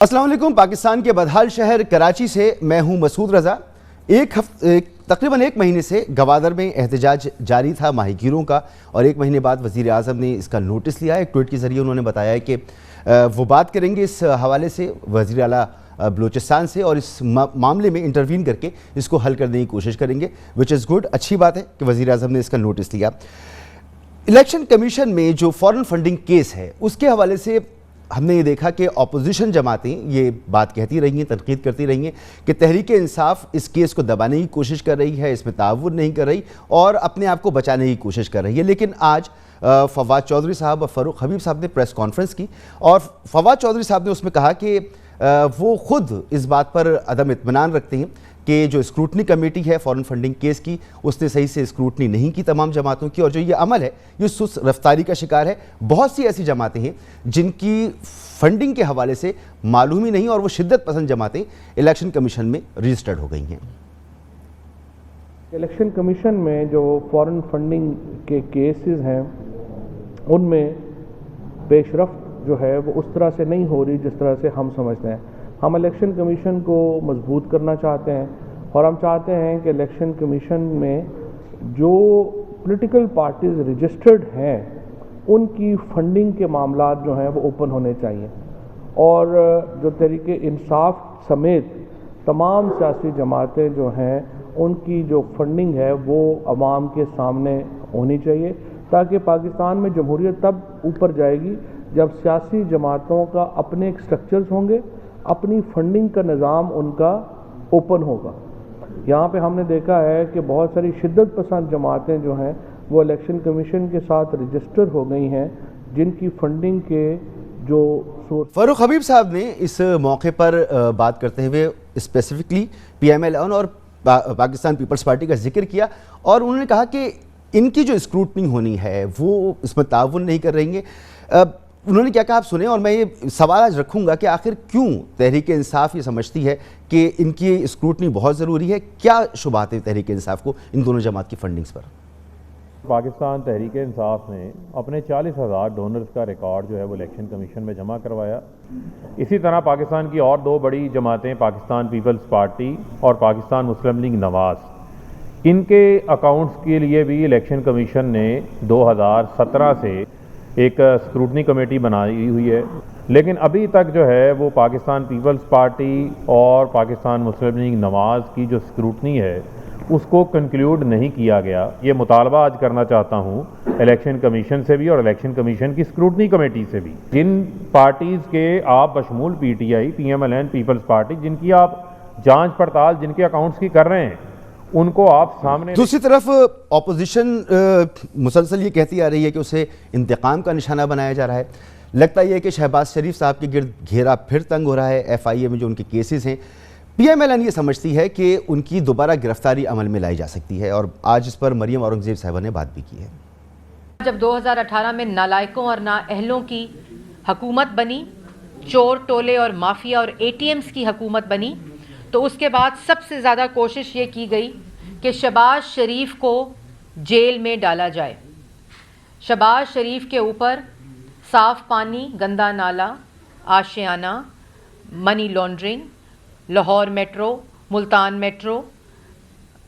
السلام علیکم۔ پاکستان کے بدحال شہر کراچی سے میں ہوں مسعود رضا۔ تقریباً ایک مہینے سے گوادر میں احتجاج جاری تھا ماہی گیروں کا، اور ایک مہینے بعد وزیر اعظم نے اس کا نوٹس لیا۔ ایک ٹویٹ کے ذریعے انہوں نے بتایا کہ وہ بات کریں گے اس حوالے سے وزیر اعلیٰ بلوچستان سے، اور اس معاملے میں انٹروین کر کے اس کو حل کرنے کی کوشش کریں گے، وچ از گڈ۔ اچھی بات ہے کہ وزیر اعظم نے اس کا نوٹس لیا۔ الیکشن کمیشن میں جو فورن فنڈنگ کیس ہے اس کے حوالے سے ہم نے یہ دیکھا کہ اپوزیشن جماعتیں یہ بات کہتی رہی ہیں، تنقید کرتی رہی ہیں کہ تحریک انصاف اس کیس کو دبانے کی کوشش کر رہی ہے، اس میں تعاون نہیں کر رہی اور اپنے آپ کو بچانے کی کوشش کر رہی ہے۔ لیکن آج فواد چودھری صاحب اور فاروق حبیب صاحب نے پریس کانفرنس کی، اور فواد چودھری صاحب نے اس میں کہا کہ وہ خود اس بات پر عدم اطمینان رکھتے ہیں کہ جو اسکروٹنی کمیٹی ہے فورن فنڈنگ کیس کی، اس نے صحیح سے اسکروٹنی نہیں کی تمام جماعتوں کی، اور جو یہ عمل ہے یہ سست رفتاری کا شکار ہے۔ بہت سی ایسی جماعتیں ہیں جن کی فنڈنگ کے حوالے سے معلوم ہی نہیں، اور وہ شدت پسند جماعتیں الیکشن کمیشن میں رجسٹرڈ ہو گئی ہیں۔ الیکشن کمیشن میں جو فورن فنڈنگ کے کیسز ہیں ان میں پیش رفت جو ہے وہ اس طرح سے نہیں ہو رہی جس طرح سے ہم سمجھتے ہیں۔ ہم الیکشن کمیشن کو مضبوط کرنا چاہتے ہیں، اور ہم چاہتے ہیں کہ الیکشن کمیشن میں جو پولیٹیکل پارٹیز رجسٹرڈ ہیں ان کی فنڈنگ کے معاملات جو ہیں وہ اوپن ہونے چاہیے، اور جو تحریک انصاف سمیت تمام سیاسی جماعتیں جو ہیں ان کی جو فنڈنگ ہے وہ عوام کے سامنے ہونی چاہیے، تاکہ پاکستان میں جمہوریت تب اوپر جائے گی جب سیاسی جماعتوں کا اپنے ایک سٹرکچرز ہوں گے، اپنی فنڈنگ کا نظام ان کا اوپن ہوگا۔ یہاں پہ ہم نے دیکھا ہے کہ بہت ساری شدت پسند جماعتیں جو ہیں وہ الیکشن کمیشن کے ساتھ رجسٹر ہو گئی ہیں، جن کی فنڈنگ کے جو سورس۔ فاروق حبیب صاحب نے اس موقع پر بات کرتے ہوئے specifically P M L N اور پاکستان پیپلز پارٹی کا ذکر کیا، اور انہوں نے کہا کہ ان کی جو اسکروٹنی ہونی ہے وہ اس میں تعاون نہیں کر رہی ہیں۔ انہوں نے کیا کہا آپ سنیں، اور میں یہ سوال آج رکھوں گا کہ آخر کیوں تحریک انصاف یہ سمجھتی ہے کہ ان کی اسکروٹنی بہت ضروری ہے؟ کیا شبہات ہیں تحریک انصاف کو ان دونوں جماعت کی فنڈنگز پر؟ پاکستان تحریک انصاف نے اپنے 40,000 ڈونرز کا ریکارڈ جو ہے وہ الیکشن کمیشن میں جمع کروایا۔ اسی طرح پاکستان کی اور دو بڑی جماعتیں پاکستان پیپلز پارٹی اور پاکستان مسلم لیگ نواز، ان کے اکاؤنٹس کے لیے بھی الیکشن کمیشن نے 2017 سے ایک اسکروٹنی کمیٹی بنائی ہوئی ہے، لیکن ابھی تک جو ہے وہ پاکستان پیپلز پارٹی اور پاکستان مسلم لیگ نواز کی جو اسکروٹنی ہے اس کو کنکلیوڈ نہیں کیا گیا۔ یہ مطالبہ آج کرنا چاہتا ہوں الیکشن کمیشن سے بھی اور الیکشن کمیشن کی اسکروٹنی کمیٹی سے بھی، جن پارٹیز کے آپ بشمول P T I, P M L N, Peoples Party, جن کی آپ جانچ پڑتال جن کے اکاؤنٹس کی کر رہے ہیں ان کو آپ سامنے۔ دوسری طرف اپوزیشن مسلسل یہ کہتی آ رہی ہے کہ اسے انتقام کا نشانہ بنایا جا رہا ہے۔ لگتا یہ ہے کہ شہباز شریف صاحب کے گرد گھیرا پھر تنگ ہو رہا ہے۔ ایف آئی اے میں جو ان کے کیسز ہیں، پی ایم ایل این یہ سمجھتی ہے کہ ان کی دوبارہ گرفتاری عمل میں لائی جا سکتی ہے، اور آج اس پر مریم اورنگزیب صاحبہ نے بات بھی کی ہے۔ جب 2018 میں نالائقوں اور نااہلوں کی حکومت بنی، چور ٹولے اور مافیا اور اے ٹی ایمز کی حکومت بنی، تو اس کے بعد سب سے زیادہ کوشش یہ کی گئی کہ شہباز شریف کو جیل میں ڈالا جائے۔ شہباز شریف کے اوپر صاف پانی، گندا نالا، Ashiana, money laundering, Lahore metro, Multan metro,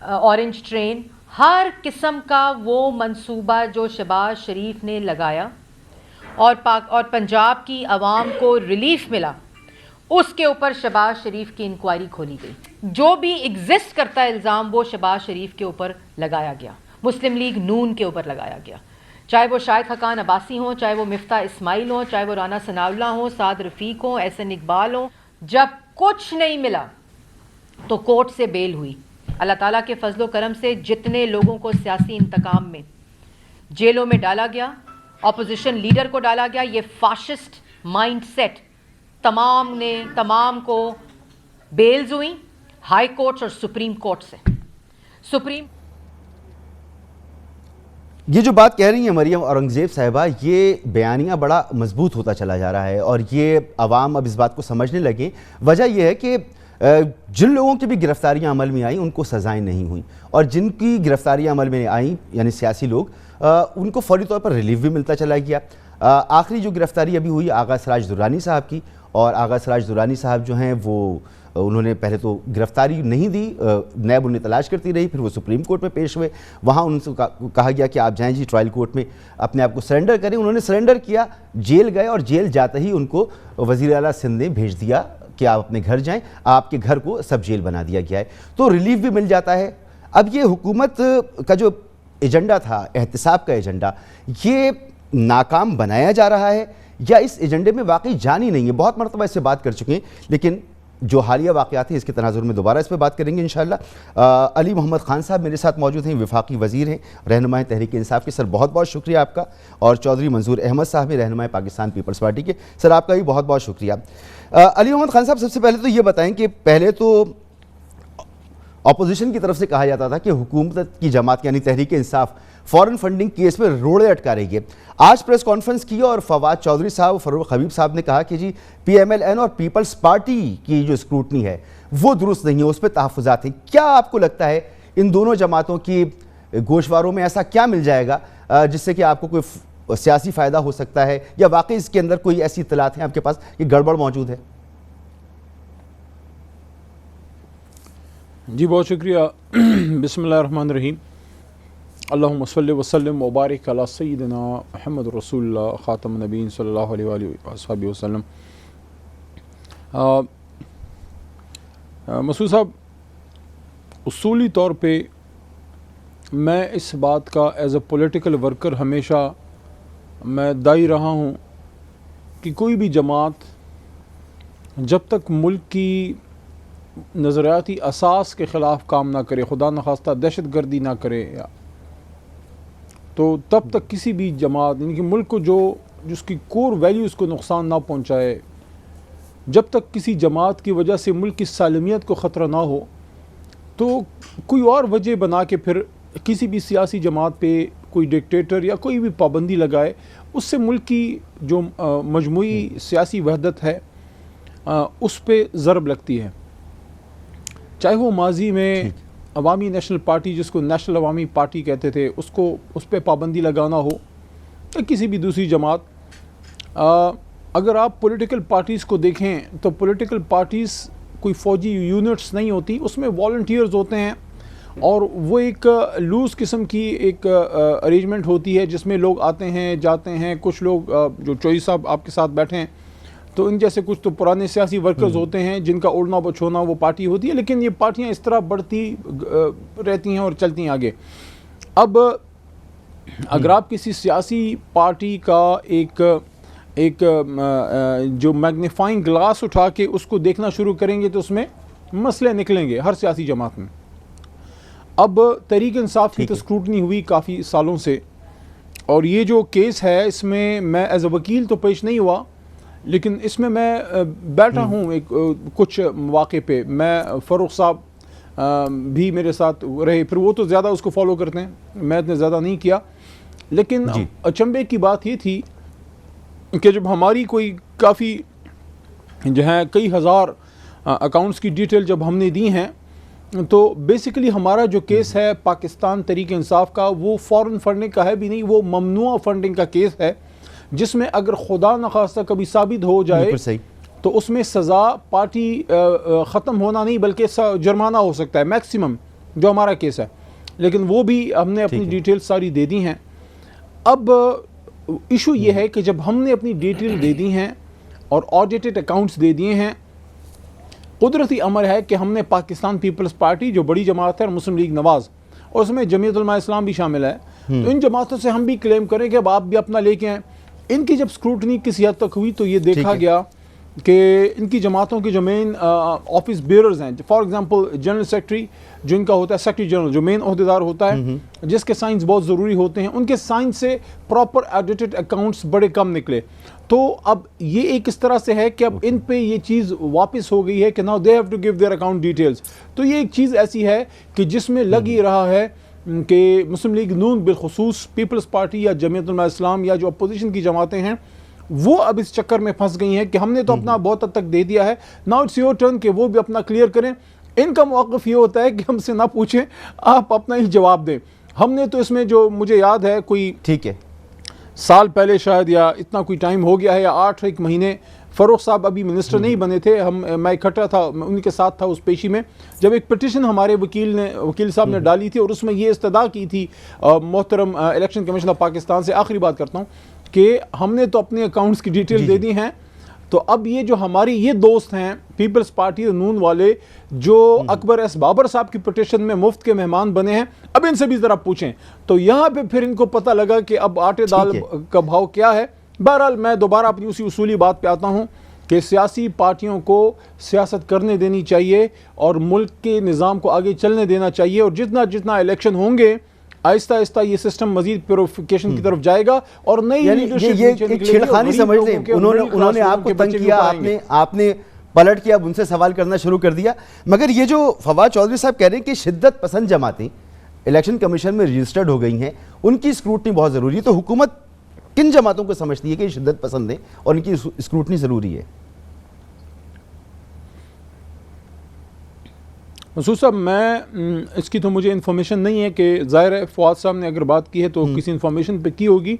orange train, ہر قسم کا وہ منصوبہ جو شہباز شریف نے لگایا اور پنجاب کی عوام کو ریلیف ملا، اس کے اوپر شہباز شریف کی انکوائری کھولی گئی۔ جو بھی ایگزسٹ کرتا الزام وہ شہباز شریف کے اوپر لگایا گیا، مسلم لیگ نون کے اوپر لگایا گیا، چاہے وہ شاہد حقان عباسی ہوں، چاہے وہ مفتاح اسماعیل ہوں، چاہے وہ رانا ثناءاللہ ہوں، سعد رفیق ہوں، احسن اقبال ہوں۔ جب کچھ نہیں ملا تو کورٹ سے بیل ہوئی۔ اللہ تعالیٰ کے فضل و کرم سے جتنے لوگوں کو سیاسی انتقام میں جیلوں میں ڈالا گیا، اپوزیشن لیڈر کو ڈالا گیا، یہ فاشسٹ مائنڈ سیٹ تمام کو بیلز ہوئیں ہائی کورٹس اور سپریم کورٹ سے۔ یہ جو بات کہہ رہی ہیں مریم اورنگزیب صاحبہ، یہ بیانیہ بڑا مضبوط ہوتا چلا جا رہا ہے، اور یہ عوام اب اس بات کو سمجھنے لگے۔ وجہ یہ ہے کہ جن لوگوں کی بھی گرفتاریاں عمل میں آئیں ان کو سزائیں نہیں ہوئیں، اور جن کی گرفتاریاں عمل میں آئیں یعنی سیاسی لوگ، ان کو فوری طور پر ریلیف بھی ملتا چلا گیا۔ آخری جو گرفتاری ابھی ہوئی آغا سراج درانی صاحب کی، اور آغا سراج درانی صاحب جو ہیں وہ انہوں نے پہلے تو گرفتاری نہیں دی، نیب انہیں تلاش کرتی رہی، پھر وہ سپریم کورٹ میں پیش ہوئے، وہاں ان سے کہا گیا کہ آپ جائیں جی ٹرائل کورٹ میں اپنے آپ کو سرنڈر کریں، انہوں نے سرنڈر کیا، جیل گئے اور جیل جاتے ہی ان کو وزیر اعلیٰ سندھ نے بھیج دیا کہ آپ اپنے گھر جائیں، آپ کے گھر کو سب جیل بنا دیا گیا ہے، تو ریلیف بھی مل جاتا ہے۔ اب یہ حکومت کا جو ایجنڈا تھا، احتساب کا ایجنڈا، یہ ناکام بنایا جا رہا ہے یا اس ایجنڈے میں واقعی جان ہی نہیں ہے؟ بہت مرتبہ اس سے بات کر چکے ہیں، لیکن جو حالیہ واقعات ہیں اس کے تناظر میں دوبارہ اس پہ بات کریں گے انشاءاللہ۔ علی محمد خان صاحب میرے ساتھ موجود ہیں، وفاقی وزیر ہیں، رہنمائے تحریک انصاف کے۔ سر بہت بہت شکریہ آپ کا۔ اور چودھری منظور احمد صاحب ہیں، رہنمائے پاکستان پیپلز پارٹی کے۔ سر آپ کا بھی بہت بہت شکریہ۔ علی محمد خان صاحب، سب سے پہلے تو یہ بتائیں کہ پہلے تو اپوزیشن کی طرف سے کہا جاتا تھا کہ حکومت کی جماعت یعنی تحریک انصاف فورن فنڈنگ کیس میں روڑے اٹکا رہی ہے۔ آج پریس کانفرنس کی اور فواد چودھری صاحب، فاروق حبیب صاحب نے کہا کہ جی پی ایم ایل این اور پیپلز پارٹی کی جو اسکروٹنی ہے وہ درست نہیں ہے، اس پہ تحفظات ہیں۔ کیا آپ کو لگتا ہے ان دونوں جماعتوں کی گوشواروں میں ایسا کیا مل جائے گا جس سے کہ آپ کو کوئی سیاسی فائدہ ہو سکتا ہے، یا واقعی اس کے اندر کوئی ایسی اطلاعات ہیں آپ کے پاس کہ گڑبڑ موجود ہے؟ جی بہت شکریہ۔ بسم اللہ الرحمن الرحیم۔ اللہم صلی وسلم وبارک علی سیدنا محمد رسول اللہ خاتم النبیین صلی اللہ علیہ وآلہ وصحبہ وسلم۔ مسعود صاحب، اصولی طور پہ میں اس بات کا ایز اے پولیٹیکل ورکر ہمیشہ میں دائی رہا ہوں کہ کوئی بھی جماعت جب تک ملک کی نظریاتی اساس کے خلاف کام نہ کرے، خدا نخواستہ دہشت گردی نہ کرے، تو تب تک کسی بھی جماعت یعنی کہ ملک کو جس کی کور ویلیوز کو نقصان نہ پہنچائے، جب تک کسی جماعت کی وجہ سے ملک کی سالمیت کو خطرہ نہ ہو، تو کوئی اور وجہ بنا کے پھر کسی بھی سیاسی جماعت پہ کوئی ڈکٹیٹر یا کوئی بھی پابندی لگائے، اس سے ملک کی جو مجموعی سیاسی وحدت ہے اس پہ ضرب لگتی ہے۔ چاہے وہ ماضی میں عوامی نیشنل پارٹی، جس کو نیشنل عوامی پارٹی کہتے تھے، اس پہ پابندی لگانا ہو، یا کسی بھی دوسری جماعت۔ اگر آپ پولیٹیکل پارٹیز کو دیکھیں تو پولیٹیکل پارٹیز کوئی فوجی یونٹس نہیں ہوتی، اس میں والنٹیئرز ہوتے ہیں، اور وہ ایک لوز قسم کی ایک ارینجمنٹ ہوتی ہے جس میں لوگ آتے ہیں جاتے ہیں۔ کچھ لوگ جو چوئی صاحب آپ کے ساتھ بیٹھے ہیں تو ان جیسے کچھ تو پرانے سیاسی ورکرز ہوتے ہیں جن کا اڑنا بچھونا وہ پارٹی ہوتی ہے، لیکن یہ پارٹیاں اس طرح بڑھتی رہتی ہیں اور چلتی ہیں آگے۔ اب اگر آپ کسی سیاسی پارٹی کا ایک جو میگنیفائنگ گلاس اٹھا کے اس کو دیکھنا شروع کریں گے تو اس میں مسئلے نکلیں گے ہر سیاسی جماعت میں۔ اب تحریک انصاف کی تو اسکروٹنی ہوئی کافی سالوں سے، اور یہ جو کیس ہے اس میں میں ایز اے وکیل تو پیش نہیں ہوا، لیکن اس میں بیٹھا ہوں ایک کچھ مواقع پہ۔ میں فاروق صاحب بھی میرے ساتھ رہے، پھر وہ تو زیادہ اس کو فالو کرتے ہیں، میں اتنے زیادہ نہیں کیا، لیکن اچنبے کی بات یہ تھی کہ جب ہماری کوئی کافی جو ہے کئی ہزار اکاؤنٹس کی ڈیٹیل جب ہم نے دی ہیں، تو بیسیکلی ہمارا جو کیس ہے پاکستان تحریک انصاف کا، وہ فورن فنڈنگ کا ہے بھی نہیں، وہ ممنوع فنڈنگ کا کیس ہے، جس میں اگر خدا نخواستہ کبھی ثابت ہو جائے تو اس میں سزا پارٹی ختم ہونا نہیں بلکہ جرمانہ ہو سکتا ہے میکسیمم، جو ہمارا کیس ہے، لیکن وہ بھی ہم نے اپنی ڈیٹیل ساری دے دی ہیں۔ اب ایشو یہ ہے کہ جب ہم نے اپنی ڈیٹیل دے دی ہیں اور آڈیٹڈ اکاؤنٹس دے دیے ہیں، قدرتی امر ہے کہ ہم نے پاکستان پیپلز پارٹی جو بڑی جماعت ہے اور مسلم لیگ نواز، اور اس میں جمعیت علماء اسلام بھی شامل ہے، تو ان جماعتوں سے ہم بھی کلیم کریں کہ اب آپ بھی اپنا لے کے آئیں۔ ان کی جب اسکروٹنی کسی حد تک ہوئی تو یہ دیکھا گیا کہ ان کی جماعتوں کے جو مین آفس بیئرز ہیں، فار ایگزامپل جنرل سیکرٹری جو ان کا ہوتا ہے، سیکرٹری جنرل جو مین عہدیدار ہوتا ہے، جس کے سائنس بہت ضروری ہوتے ہیں، ان کے سائنس سے پراپر ایڈیٹڈ اکاؤنٹس بڑے کم نکلے۔ تو اب یہ ایک اس طرح سے ہے کہ اب ان پہ یہ چیز واپس ہو گئی ہے کہ now they have to give their account details. تو یہ ایک چیز ایسی ہے کہ جس میں لگ ہی رہا ہے کہ مسلم لیگ نون بالخصوص پیپلز پارٹی یا جمعیت علماء اسلام یا جو اپوزیشن کی جماعتیں ہیں، وہ اب اس چکر میں پھنس گئی ہیں کہ ہم نے تو اپنا بہت حد تک دے دیا ہے، ناؤ اٹس یور ٹرن کہ وہ بھی اپنا کلیئر کریں۔ ان کا موقف یہ ہوتا ہے کہ ہم سے نہ پوچھیں، آپ اپنا ہی جواب دیں۔ ہم نے تو اس میں جو مجھے یاد ہے کوئی ٹھیک ہے سال پہلے شاید یا اتنا کوئی ٹائم ہو گیا ہے یا 8 مہینے فروخ صاحب ابھی منسٹر نہیں بنے تھے, میں اکٹھا تھا, ان کے ساتھ تھا اس پیشی میں, جب ایک پٹیشن ہمارے وکیل صاحب نے ڈالی تھی اور اس میں یہ استدعا کی تھی محترم الیکشن کمیشن آف پاکستان سے, آخری بات کرتا ہوں, کہ ہم نے تو اپنے اکاؤنٹس کی ڈیٹیل دے دی ہیں, تو اب یہ جو ہماری یہ دوست ہیں پیپلز پارٹی نون والے جو اکبر ایس بابر صاحب کی پٹیشن میں مفت کے مہمان بنے ہیں, اب ان سے بھی ذرا پوچھیں. تو یہاں پہ پھر ان کو پتہ لگا کہ اب آٹے دال کا بھاؤ کیا ہے. بہرحال میں دوبارہ اپنی اسی اصولی بات پہ آتا ہوں کہ سیاسی پارٹیوں کو سیاست کرنے دینی چاہیے اور ملک کے نظام کو آگے چلنے دینا چاہیے, اور جتنا الیکشن ہوں گے آہستہ آہستہ یہ سسٹم مزید پیوریفیکیشن کی طرف جائے گا اور نئی لیڈرشپ یہ چھیڑخانی سمجھ لیں, انہوں نے آپ کو تنگ کیا, آپ نے پلٹ کیا, اب ان سے سوال کرنا شروع کر دیا. مگر یہ جو فواد چودھری صاحب کہہ رہے ہیں کہ شدت پسند جماعتیں الیکشن کمیشن میں رجسٹرڈ ہو گئی ہیں, ان کی اسکروٹنی بہت ضروری ہے, تو حکومت کن جماعتوں کو سمجھتی ہے کہ یہ شدت پسند ہیں اور ان کی اسکروٹنی ضروری ہے؟ مسعود صاحب, میں اس کی تو مجھے انفارمیشن نہیں ہے, کہ ظاہر ہے فواد صاحب نے اگر بات کی ہے تو کسی انفارمیشن پہ کی ہوگی.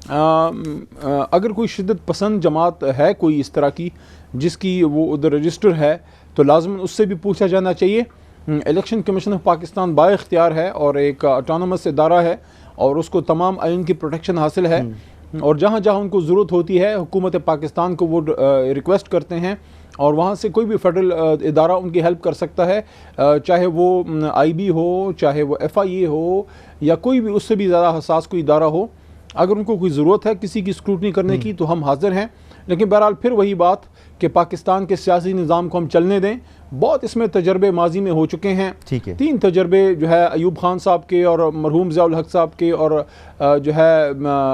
اگر کوئی شدت پسند جماعت ہے کوئی اس طرح کی جس کی وہ ادھر رجسٹر ہے, تو لازماً اس سے بھی پوچھا جانا چاہیے. الیکشن کمیشن آف پاکستان با اختیار ہے اور ایک اٹانومس ادارہ ہے, اور اس کو تمام آئین کی پروٹیکشن حاصل ہے, اور جہاں جہاں ان کو ضرورت ہوتی ہے حکومت پاکستان کو وہ ریکویسٹ کرتے ہیں, اور وہاں سے کوئی بھی فیڈرل ادارہ ان کی ہیلپ کر سکتا ہے, چاہے وہ آئی بی ہو, چاہے وہ ایف آئی اے ہو, یا کوئی بھی اس سے بھی زیادہ حساس کوئی ادارہ ہو. اگر ان کو کوئی ضرورت ہے کسی کی اسکروٹنی کرنے کی تو ہم حاضر ہیں. لیکن بہرحال پھر وہی بات کہ پاکستان کے سیاسی نظام کو ہم چلنے دیں. بہت اس میں تجربے ماضی میں ہو چکے ہیں, 3 تجربے جو ہے ایوب خان صاحب کے اور مرحوم ضیاء الحق صاحب کے اور جو ہے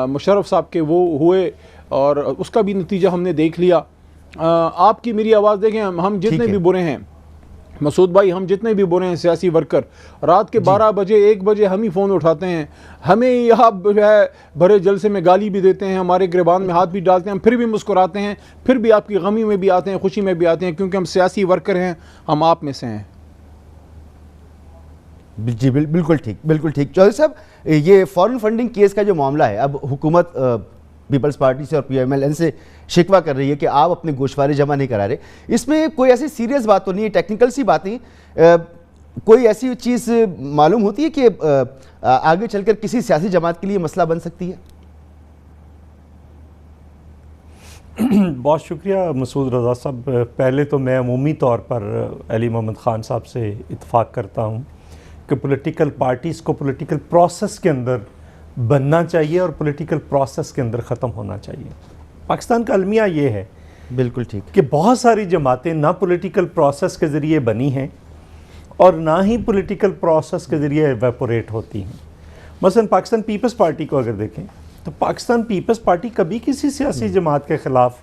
مشرف صاحب کے, وہ ہوئے اور اس کا بھی نتیجہ ہم نے دیکھ لیا. آپ کی میری آواز دیکھیں, ہم جتنے بھی برے ہیں مسعود بھائی, ہم جتنے بھی برے ہیں سیاسی ورکر, رات کے 12 بجے 1 بجے ہم ہی فون اٹھاتے ہیں, ہمیں یہاں جو ہے بھرے جلسے میں گالی بھی دیتے ہیں, ہمارے گریبان میں ہاتھ بھی ڈالتے ہیں, ہم پھر بھی مسکراتے ہیں, پھر بھی آپ کی غمی میں بھی آتے ہیں, خوشی میں بھی آتے ہیں, کیونکہ ہم سیاسی ورکر ہیں, ہم آپ میں سے ہیں. جی بالکل ٹھیک, بالکل ٹھیک. چودھری صاحب, یہ فارن فنڈنگ کیس کا جو معاملہ ہے, اب حکومت پیپلز پارٹی سے اور پی ایم ایل این سے شکوہ کر رہی ہے کہ آپ اپنے گوشوارے جمع نہیں کرا رہے. اس میں کوئی ایسی سیریس بات تو نہیں ہے, ٹیکنیکل سی باتیں, کوئی ایسی چیز معلوم ہوتی ہے کہ آگے چل کر کسی سیاسی جماعت کے لیے مسئلہ بن سکتی ہے؟ بہت شکریہ مسعود رضا صاحب. پہلے تو میں عمومی طور پر علی محمد خان صاحب سے اتفاق کرتا ہوں کہ پولیٹیکل پارٹیز کو پولیٹیکل پروسیس کے اندر بننا چاہیے اور پولیٹیکل پروسیس کے اندر ختم ہونا چاہیے. پاکستان کا المیہ یہ ہے بالکل ٹھیک کہ بہت ساری جماعتیں نہ پولیٹیکل پروسیس کے ذریعے بنی ہیں اور نہ ہی پولیٹیکل پروسیس کے ذریعے ایویپوریٹ ہوتی ہیں. مثلا پاکستان پیپلز پارٹی کو اگر دیکھیں تو پاکستان پیپلز پارٹی کبھی کسی سیاسی جماعت کے خلاف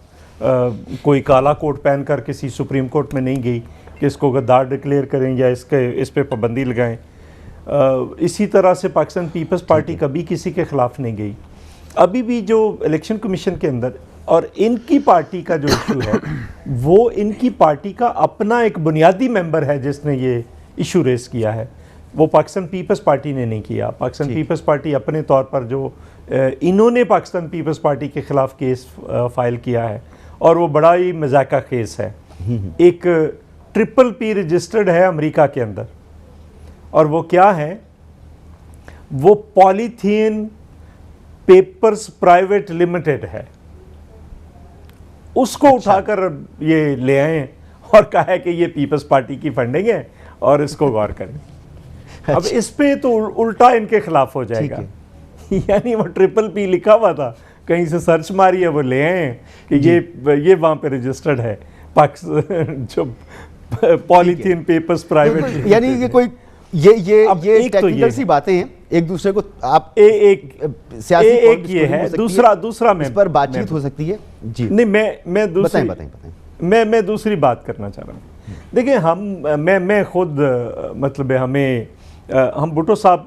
کوئی کالا کوٹ پہن کر کسی سپریم کورٹ میں نہیں گئی کہ اس کو غدار ڈکلیئر کریں یا اس پہ پابندی لگائیں. اسی طرح سے پاکستان پیپلز پارٹی کبھی کسی کے خلاف نہیں گئی. ابھی بھی جو الیکشن کمیشن کے اندر اور ان کی پارٹی کا جو ایشو ہے وہ ان کی پارٹی کا اپنا ایک بنیادی ممبر ہے جس نے یہ ایشو ریز کیا ہے, وہ پاکستان پیپلز پارٹی نے نہیں کیا. پاکستان پیپلز پارٹی اپنے طور پر جو انہوں نے پاکستان پیپلز پارٹی کے خلاف کیس فائل کیا ہے اور وہ بڑا ہی مذاکرہ کیس ہے. ایک ٹرپل پی رجسٹرڈ ہے امریکہ کے اندر, اور وہ کیا ہے, وہ پالیتھین پیپرز پرائیویٹ لمیٹڈ ہے. اس کو اٹھا کر یہ لے آئے اور کہا ہے کہ یہ پیپلز پارٹی کی فنڈنگ ہے اور اس کو غور کریں. اب اس پہ تو الٹا ان کے خلاف ہو جائے گا. یعنی وہ ٹرپل پی لکھا ہوا تھا, کہیں سے سرچ ماری ہے, وہ لے آئے کہ یہ وہاں پہ رجسٹرڈ ہے جو پالیتھین پیپرز پرائیویٹ. یعنی یہ کوئی یہ ٹیکنیکل سی باتیں ہیں, ایک دوسرے کو آپ ایک سیاسی ایک یہ ہے, دوسرا میں اس پر بات چیت ہو سکتی ہے. جی نہیں, میں دوسری بات کرنا چاہ رہا ہوں. دیکھیں میں خود مطلب ہم بھٹو صاحب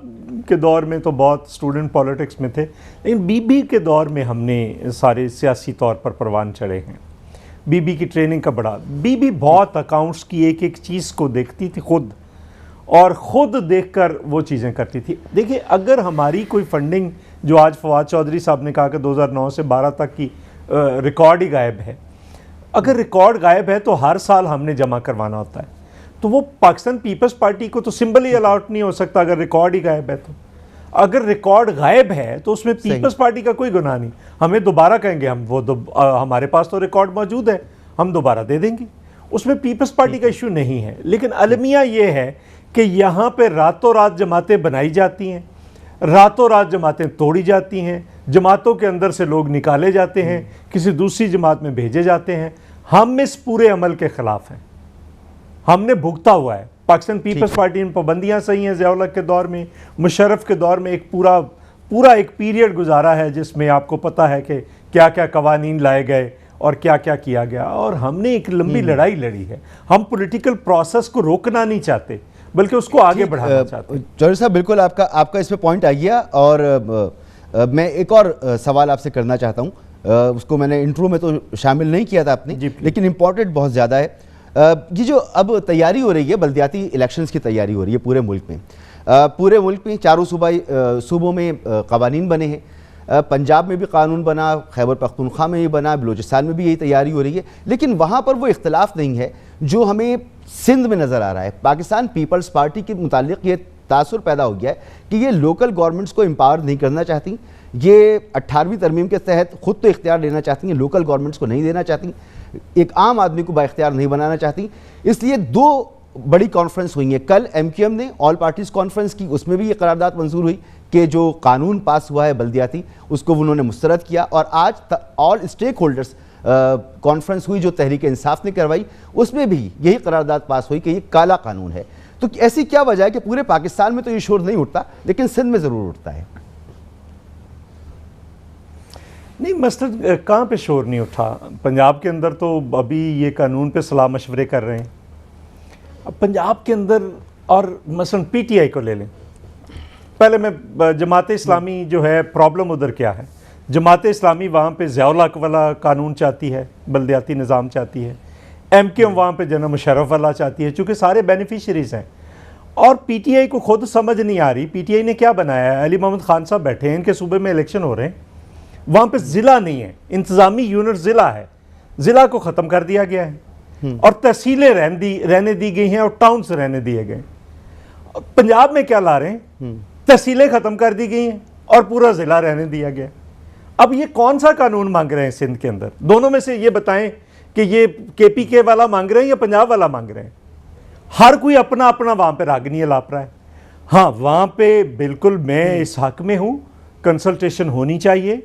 کے دور میں تو بہت اسٹوڈنٹ پالیٹکس میں تھے, لیکن بی بی کے دور میں ہم نے سارے سیاسی طور پر پروان چڑھے ہیں. بی بی کی ٹریننگ کا بڑا, بی بی بہت اکاؤنٹس کی ایک ایک چیز کو دیکھتی تھی خود, اور خود دیکھ کر وہ چیزیں کرتی تھی. دیکھیں اگر ہماری کوئی فنڈنگ جو آج فواد چودھری صاحب نے کہا کہ 2009 سے 12 تک کی ریکارڈ ہی غائب ہے, اگر ریکارڈ غائب ہے تو ہر سال ہم نے جمع کروانا ہوتا ہے. تو وہ پاکستان پیپلز پارٹی کو تو سمبل ہی الاٹ نہیں ہو سکتا اگر ریکارڈ ہی غائب ہے. تو اگر ریکارڈ غائب ہے تو اس میں پیپلز پارٹی کا کوئی گناہ نہیں. ہمیں دوبارہ کہیں گے ہمارے پاس تو ریکارڈ موجود ہے, ہم دوبارہ دے دیں گے, اس میں پیپلز پارٹی کا ایشو نہیں ہے. لیکن المیہ یہ ہے کہ یہاں پہ راتوں رات جماعتیں بنائی جاتی ہیں, راتوں رات جماعتیں توڑی جاتی ہیں, جماعتوں کے اندر سے لوگ نکالے جاتے ہیں, کسی دوسری جماعت میں بھیجے جاتے ہیں. ہم اس پورے عمل کے خلاف ہیں, ہم نے بھگتا ہوا ہے. پاکستان پیپلز پارٹی میں پابندیاں صحیح ہیں, ضیاء الحق کے دور میں, مشرف کے دور میں ایک پورا ایک پیریڈ گزارا ہے جس میں آپ کو پتہ ہے کہ کیا کیا قوانین لائے گئے اور کیا کیا کیا گیا, اور ہم نے ایک لمبی لڑائی لڑی ہے. ہم پولیٹیکل پروسیس کو روکنا نہیں چاہتے بلکہ اس کو آگے بڑھانا چاہتے ہیں. چودھری صاحب بالکل آپ کا اس پہ پوائنٹ آ گیا, اور میں ایک اور سوال آپ سے کرنا چاہتا ہوں. اس کو میں نے انٹرو میں تو شامل نہیں کیا تھا آپ نے, لیکن امپورٹنٹ بہت زیادہ ہے. یہ جو اب تیاری ہو رہی ہے, بلدیاتی الیکشنز کی تیاری ہو رہی ہے پورے ملک میں, چاروں صوبوں میں قوانین بنے ہیں. پنجاب میں بھی قانون بنا, خیبر پختونخوا میں بھی بنا, بلوچستان میں بھی یہی تیاری ہو رہی ہے. لیکن وہاں پر وہ اختلاف نہیں ہے جو ہمیں سندھ میں نظر آ رہا ہے. پاکستان پیپلز پارٹی کے متعلق یہ تاثر پیدا ہو گیا ہے کہ یہ لوکل گورنمنٹس کو امپاور نہیں کرنا چاہتی, یہ 18ویں ترمیم کے تحت خود تو اختیار لینا چاہتی ہیں, لوکل گورنمنٹس کو نہیں دینا چاہتی, ایک عام آدمی کو با اختیار نہیں بنانا چاہتی. اس لیے 2 بڑی کانفرنس ہوئی ہیں. کل MQM نے آل پارٹیز کانفرنس کی, اس میں بھی یہ قرارداد منظور ہوئی کہ جو قانون پاس ہوا ہے بلدیاتی اس کو انہوں نے مسترد کیا. اور آج آل اسٹیک ہولڈرز کانفرنس ہوئی جو تحریک انصاف نے کروائی, اس میں بھی یہی قرارداد پاس ہوئی کہ یہ کالا قانون ہے. تو ایسی کیا وجہ ہے کہ پورے پاکستان میں تو یہ شور نہیں اٹھتا لیکن سندھ میں ضرور اٹھتا ہے؟ نہیں, مثلا کہاں پہ شور نہیں اٹھا؟ پنجاب کے اندر تو ابھی یہ قانون پہ صلاح مشورے کر رہے ہیں. اب پنجاب کے اندر, اور مثلا PTI کو لے لیں, پہلے میں جماعت اسلامی جو ہے, پرابلم ادھر کیا ہے؟ جماعت اسلامی وہاں پہ ضیاء الحق والا قانون چاہتی ہے, بلدیاتی نظام چاہتی ہے. MQM وہاں پہ جنرل مشرف والا چاہتی ہے, چونکہ سارے بینیفیشریز ہیں. اور PTI کو خود سمجھ نہیں آ رہی PTI نے کیا بنایا ہے. علی محمد خان صاحب بیٹھے ہیں, ان کے صوبے میں الیکشن ہو رہے ہیں, وہاں پہ ضلع نہیں ہے, انتظامی یونٹ ضلع ہے, ضلع کو ختم کر دیا گیا ہے, اور تحصیلیں رہنے دی گئی ہیں اور ٹاؤنز رہنے دیے گئے. پنجاب میں کیا لا رہے ہیں؟ تحصیلیں ختم کر دی گئی ہیں اور پورا ضلع رہنے دیا گیا. اب یہ کون سا قانون مانگ رہے ہیں سندھ کے اندر؟ دونوں میں سے یہ بتائیں کہ یہ KPK والا مانگ رہے ہیں یا پنجاب والا مانگ رہے ہیں. ہر کوئی اپنا اپنا وہاں پہ راگنی الاپ رہا ہے. ہاں, وہاں پہ بالکل میں اس حق میں ہوں, کنسلٹیشن ہونی چاہیے.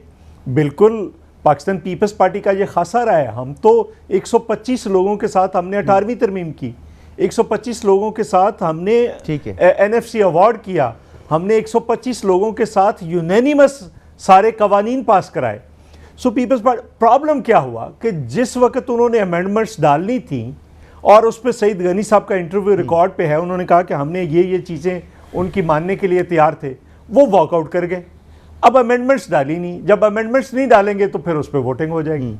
بالکل پاکستان پیپلز پارٹی کا یہ خاصا رہا ہے. ہم تو 125 لوگوں کے ساتھ ہم نے 18ویں ترمیم کی, 125 لوگوں کے ساتھ ہم نے NFC ایوارڈ کیا, ہم نے 125 لوگوں کے ساتھ یونینیمس سارے قوانین پاس کرائے. سو پیپلز پارٹی, پرابلم کیا ہوا کہ جس وقت انہوں نے امینڈمنٹس ڈالنی تھیں, اور اس پہ سعید غنی صاحب کا انٹرویو ریکارڈ پہ ہے, انہوں نے کہا کہ ہم نے یہ چیزیں ان کی ماننے کے لیے تیار تھے, وہ واک آؤٹ کر گئے. اب امینڈمنٹس ڈالی نہیں, جب امینڈمنٹس نہیں ڈالیں گے تو پھر اس پہ ووٹنگ ہو جائے گی.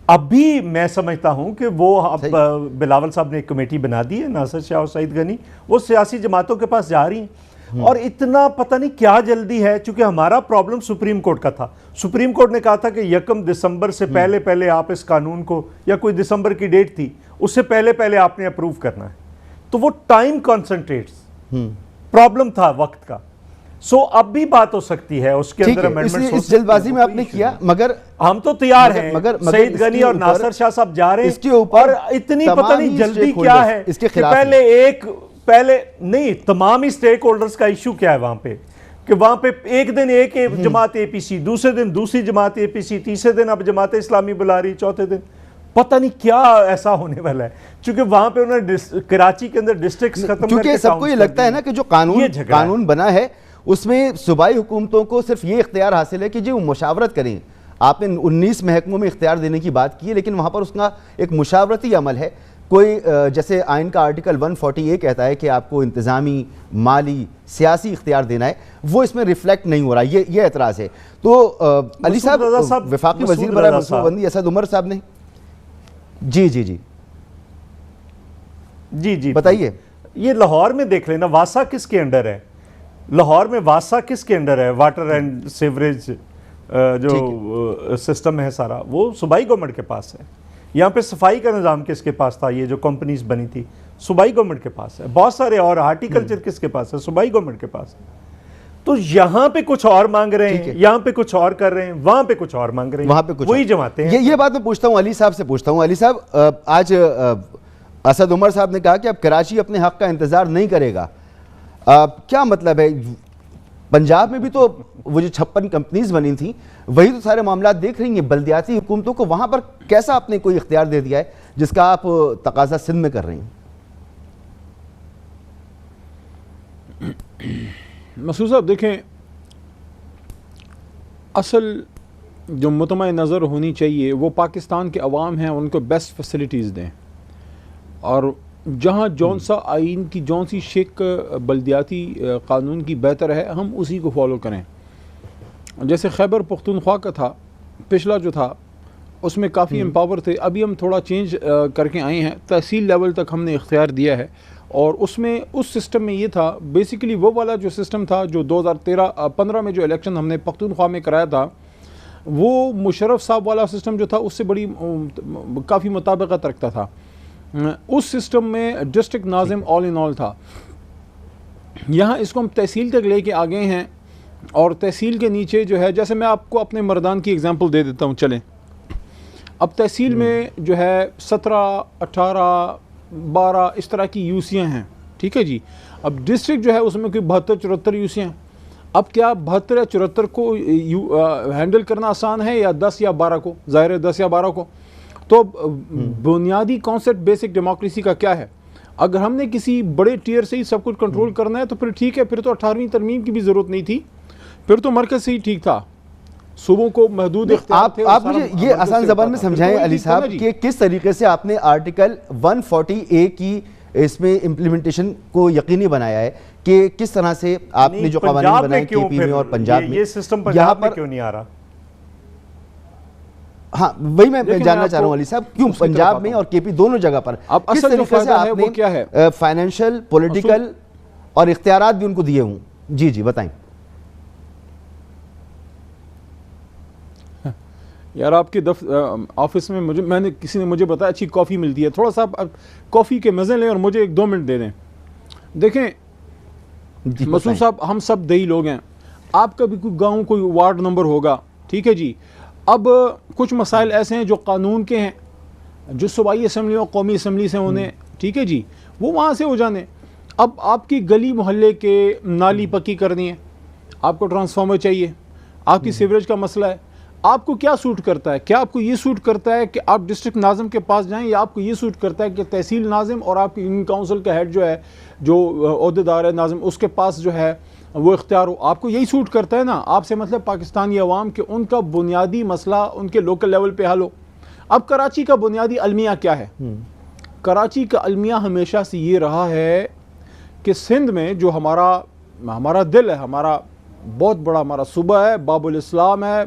اب بھی میں سمجھتا ہوں کہ وہ اب بلاول صاحب نے ایک کمیٹی بنا دی ہے, ناصر شاہ اور سعید غنی, وہ سیاسی جماعتوں کے پاس جا رہی ہیں. اور اتنا پتہ نہیں کیا جلدی ہے, چونکہ ہمارا پرابلم سپریم کورٹ کا تھا. سپریم کورٹ نے کہا تھا کہ 1 دسمبر سے پہلے آپ اس قانون کو, یا کوئی دسمبر کی ڈیٹ تھی, اس سے پہلے آپ نے اپروو کرنا ہے. تو وہ ٹائم کنسنٹریٹس, پرابلم تھا وقت کا. سو اب بھی بات ہو سکتی ہے اس کے اندر امینڈمنٹس. اس جلد بازی میں آپ نے کیا, مگر ہم تو تیار ہیں. سعید غنی اور ناصر شاہ صاحب جا رہے ہیں, اور اتنی پتہ نہیں جلدی کیا ہے کہ پہلے نہیں, تمام ہی سٹیک ہولڈرز کا ایشو کیا ہے وہاں پہ, کہ وہاں پہ ایک دن ایک جماعت APC, دوسرے دن دوسری جماعت APC, تیسرے دن اب جماعت اسلامی بلا رہی, چوتھے دن پتہ نہیں کیا ایسا ہونے والا ہے. چونکہ وہاں پہ انہوں نے کراچی کے اندر ڈسٹرکٹس ختم کر کے, کیونکہ سب کو یہ لگتا ہے نا کہ جو قانون بنا ہے اس میں صوبائی حکومتوں کو صرف یہ اختیار حاصل ہے کہ جو مشاورت کریں. آپ نے 19 محکموں میں اختیار دینے کی بات کی ہے, لیکن وہاں پر اس کا ایک مشاورتی عمل ہے. کوئی جیسے آئین کا آرٹیکل 140 کہتا ہے کہ آپ کو انتظامی, مالی, سیاسی اختیار دینا ہے, وہ اس میں ریفلیکٹ نہیں ہو رہا. یہ اعتراض ہے. تو علی صاحب, وفاقی وزیر برائے منصوبہ بندی اسد عمر صاحب نے جی بتائیے, یہ لاہور میں دیکھ لینا, واسا کس کے انڈر ہے؟ لاہور میں واسا کس کے انڈر ہے؟ واٹر اینڈ سیوریج جو سسٹم ہے سارا, وہ صوبائی گورنمنٹ کے پاس ہے. یہاں پہ صفائی کا نظام کس کے پاس تھا؟ یہ جو کمپنیز بنی تھی صوبائی گورنمنٹ کے پاس ہے. بہت سارے اور ہارٹیکلچر کس کے پاس ہے؟ صوبائی گورنمنٹ کے پاس ہے. تو یہاں پہ کچھ اور مانگ رہے ہیں, یہاں پہ کچھ اور کر رہے ہیں, وہاں پہ کچھ اور مانگ رہے ہیں, وہاں پہ کچھ وہی جماعتیں ہیں. یہ بات میں پوچھتا ہوں علی صاحب سے پوچھتا ہوں. علی صاحب, آج اسد عمر صاحب نے کہا کہ اب کراچی اپنے حق کا انتظار نہیں کرے گا. کیا مطلب ہے؟ پنجاب میں بھی تو وہ جو 56 کمپنیز بنی تھیں وہی تو سارے معاملات دیکھ رہی ہیں. بلدیاتی حکومتوں کو وہاں پر کیسا آپ نے کوئی اختیار دے دیا ہے جس کا آپ تقاضا سندھ میں کر رہی ہیں؟ مسعود صاحب دیکھیں, اصل جو مطمع نظر ہونی چاہیے وہ پاکستان کے عوام ہیں, ان کو بیسٹ فیسلٹیز دیں, اور جہاں جون سا آئین کی جون سی شک بلدیاتی قانون کی بہتر ہے ہم اسی کو فالو کریں. جیسے خیبر پختونخوا کا تھا پچھلا جو تھا اس میں کافی امپاور تھے, ابھی ہم تھوڑا چینج کر کے آئے ہیں, تحصیل لیول تک ہم نے اختیار دیا ہے. اور اس میں اس سسٹم میں یہ تھا بیسیکلی وہ والا جو سسٹم تھا جو 2013-15 میں جو الیکشن ہم نے پختونخوا میں کرایا تھا, وہ مشرف صاحب والا سسٹم جو تھا اس سے بڑی کافی مطابقت رکھتا تھا. اس سسٹم میں ڈسٹرکٹ ناظم آل ان آل تھا. یہاں اس کو ہم تحصیل تک لے کے آ گئے ہیں, اور تحصیل کے نیچے جو ہے, جیسے میں آپ کو اپنے مردان کی اگزامپل دے دیتا ہوں, چلیں اب تحصیل میں جو ہے 17, 18, 12 اس طرح کی یوسیاں ہیں, ٹھیک ہے جی. اب ڈسٹرکٹ جو ہے اس میں کوئی 72-74 یوسیاں ہیں. اب کیا 72 یا 74 کو ہینڈل کرنا آسان ہے یا 10 یا 12 کو؟ ظاہر ہے 10 یا 12 کو. تو بنیادی کانسیپٹ بیسک ڈیموکریسی کا کیا ہے؟ اگر ہم نے کسی بڑے ٹیئر سے ہی سب کچھ کنٹرول کرنا ہے تو پھر ٹھیک ہے, پھر تو 18ویں ترمیم کی بھی ضرورت نہیں تھی, پھر تو مرکز سے ہی ٹھیک تھا, صوبوں کو محدود اختیار تھے. آپ مجھے یہ آسان زبان میں سمجھائیں علی صاحب کہ کس طریقے سے آپ نے آرٹیکل 140A کی اس میں امپلیمنٹیشن کو یقینی بنایا ہے, کہ کس طرح سے آپ نے جو قوانین بنائے کے پی میں اور پنجاب میں, یہ سسٹم پنجاب میں کیوں نہیں آ رہا؟ ہاں وہی میں جاننا چاہ رہا ہوں علی صاحب, کیوں پنجاب میں اور کے پی دونوں جگہ پر کس طریقے سے آپ نے فائنینشیل, پولیٹیکل اور اختیارات بھی ان کو دیے ہوں؟ جی بتائیں یار. آپ کے آفس میں میں نے کسی نے مجھے بتایا اچھی کافی ملتی ہے, تھوڑا سا کافی کے مزے لیں اور مجھے 1-2 منٹ دے دیں. دیکھیں مسعود صاحب, ہم سب دیہی لوگ ہیں, آپ کا بھی کوئی گاؤں کوئی وارڈ نمبر ہوگا, ٹھیک ہے جی. اب کچھ مسائل ایسے ہیں جو قانون کے ہیں, جو صوبائی اسمبلی اور قومی اسمبلی سے ہونے, ٹھیک ہے جی, وہ وہاں سے ہو جانے. اب آپ کی گلی محلے کے نالی پکی کرنی ہے, آپ کو ٹرانسفارمر چاہیے, آپ کی سیوریج کا مسئلہ ہے, آپ کو کیا سوٹ کرتا ہے؟ کیا آپ کو یہ سوٹ کرتا ہے کہ آپ ڈسٹرکٹ ناظم کے پاس جائیں, یا آپ کو یہ سوٹ کرتا ہے کہ تحصیل ناظم اور آپ کی یونین کونسل کا ہیڈ جو ہے, جو عہدیدار ہے ناظم, اس کے پاس جو ہے وہ اختیار ہو؟ آپ کو یہی سوٹ کرتا ہے نا. آپ سے مطلب پاکستانی عوام کہ ان کا بنیادی مسئلہ ان کے لوکل لیول پہ حل ہو. اب کراچی کا بنیادی المیہ کیا ہے؟ کراچی کا المیہ ہمیشہ سے یہ رہا ہے کہ سندھ میں جو ہمارا دل ہے, ہمارا بہت بڑا ہمارا صوبہ ہے, باب الاسلام ہے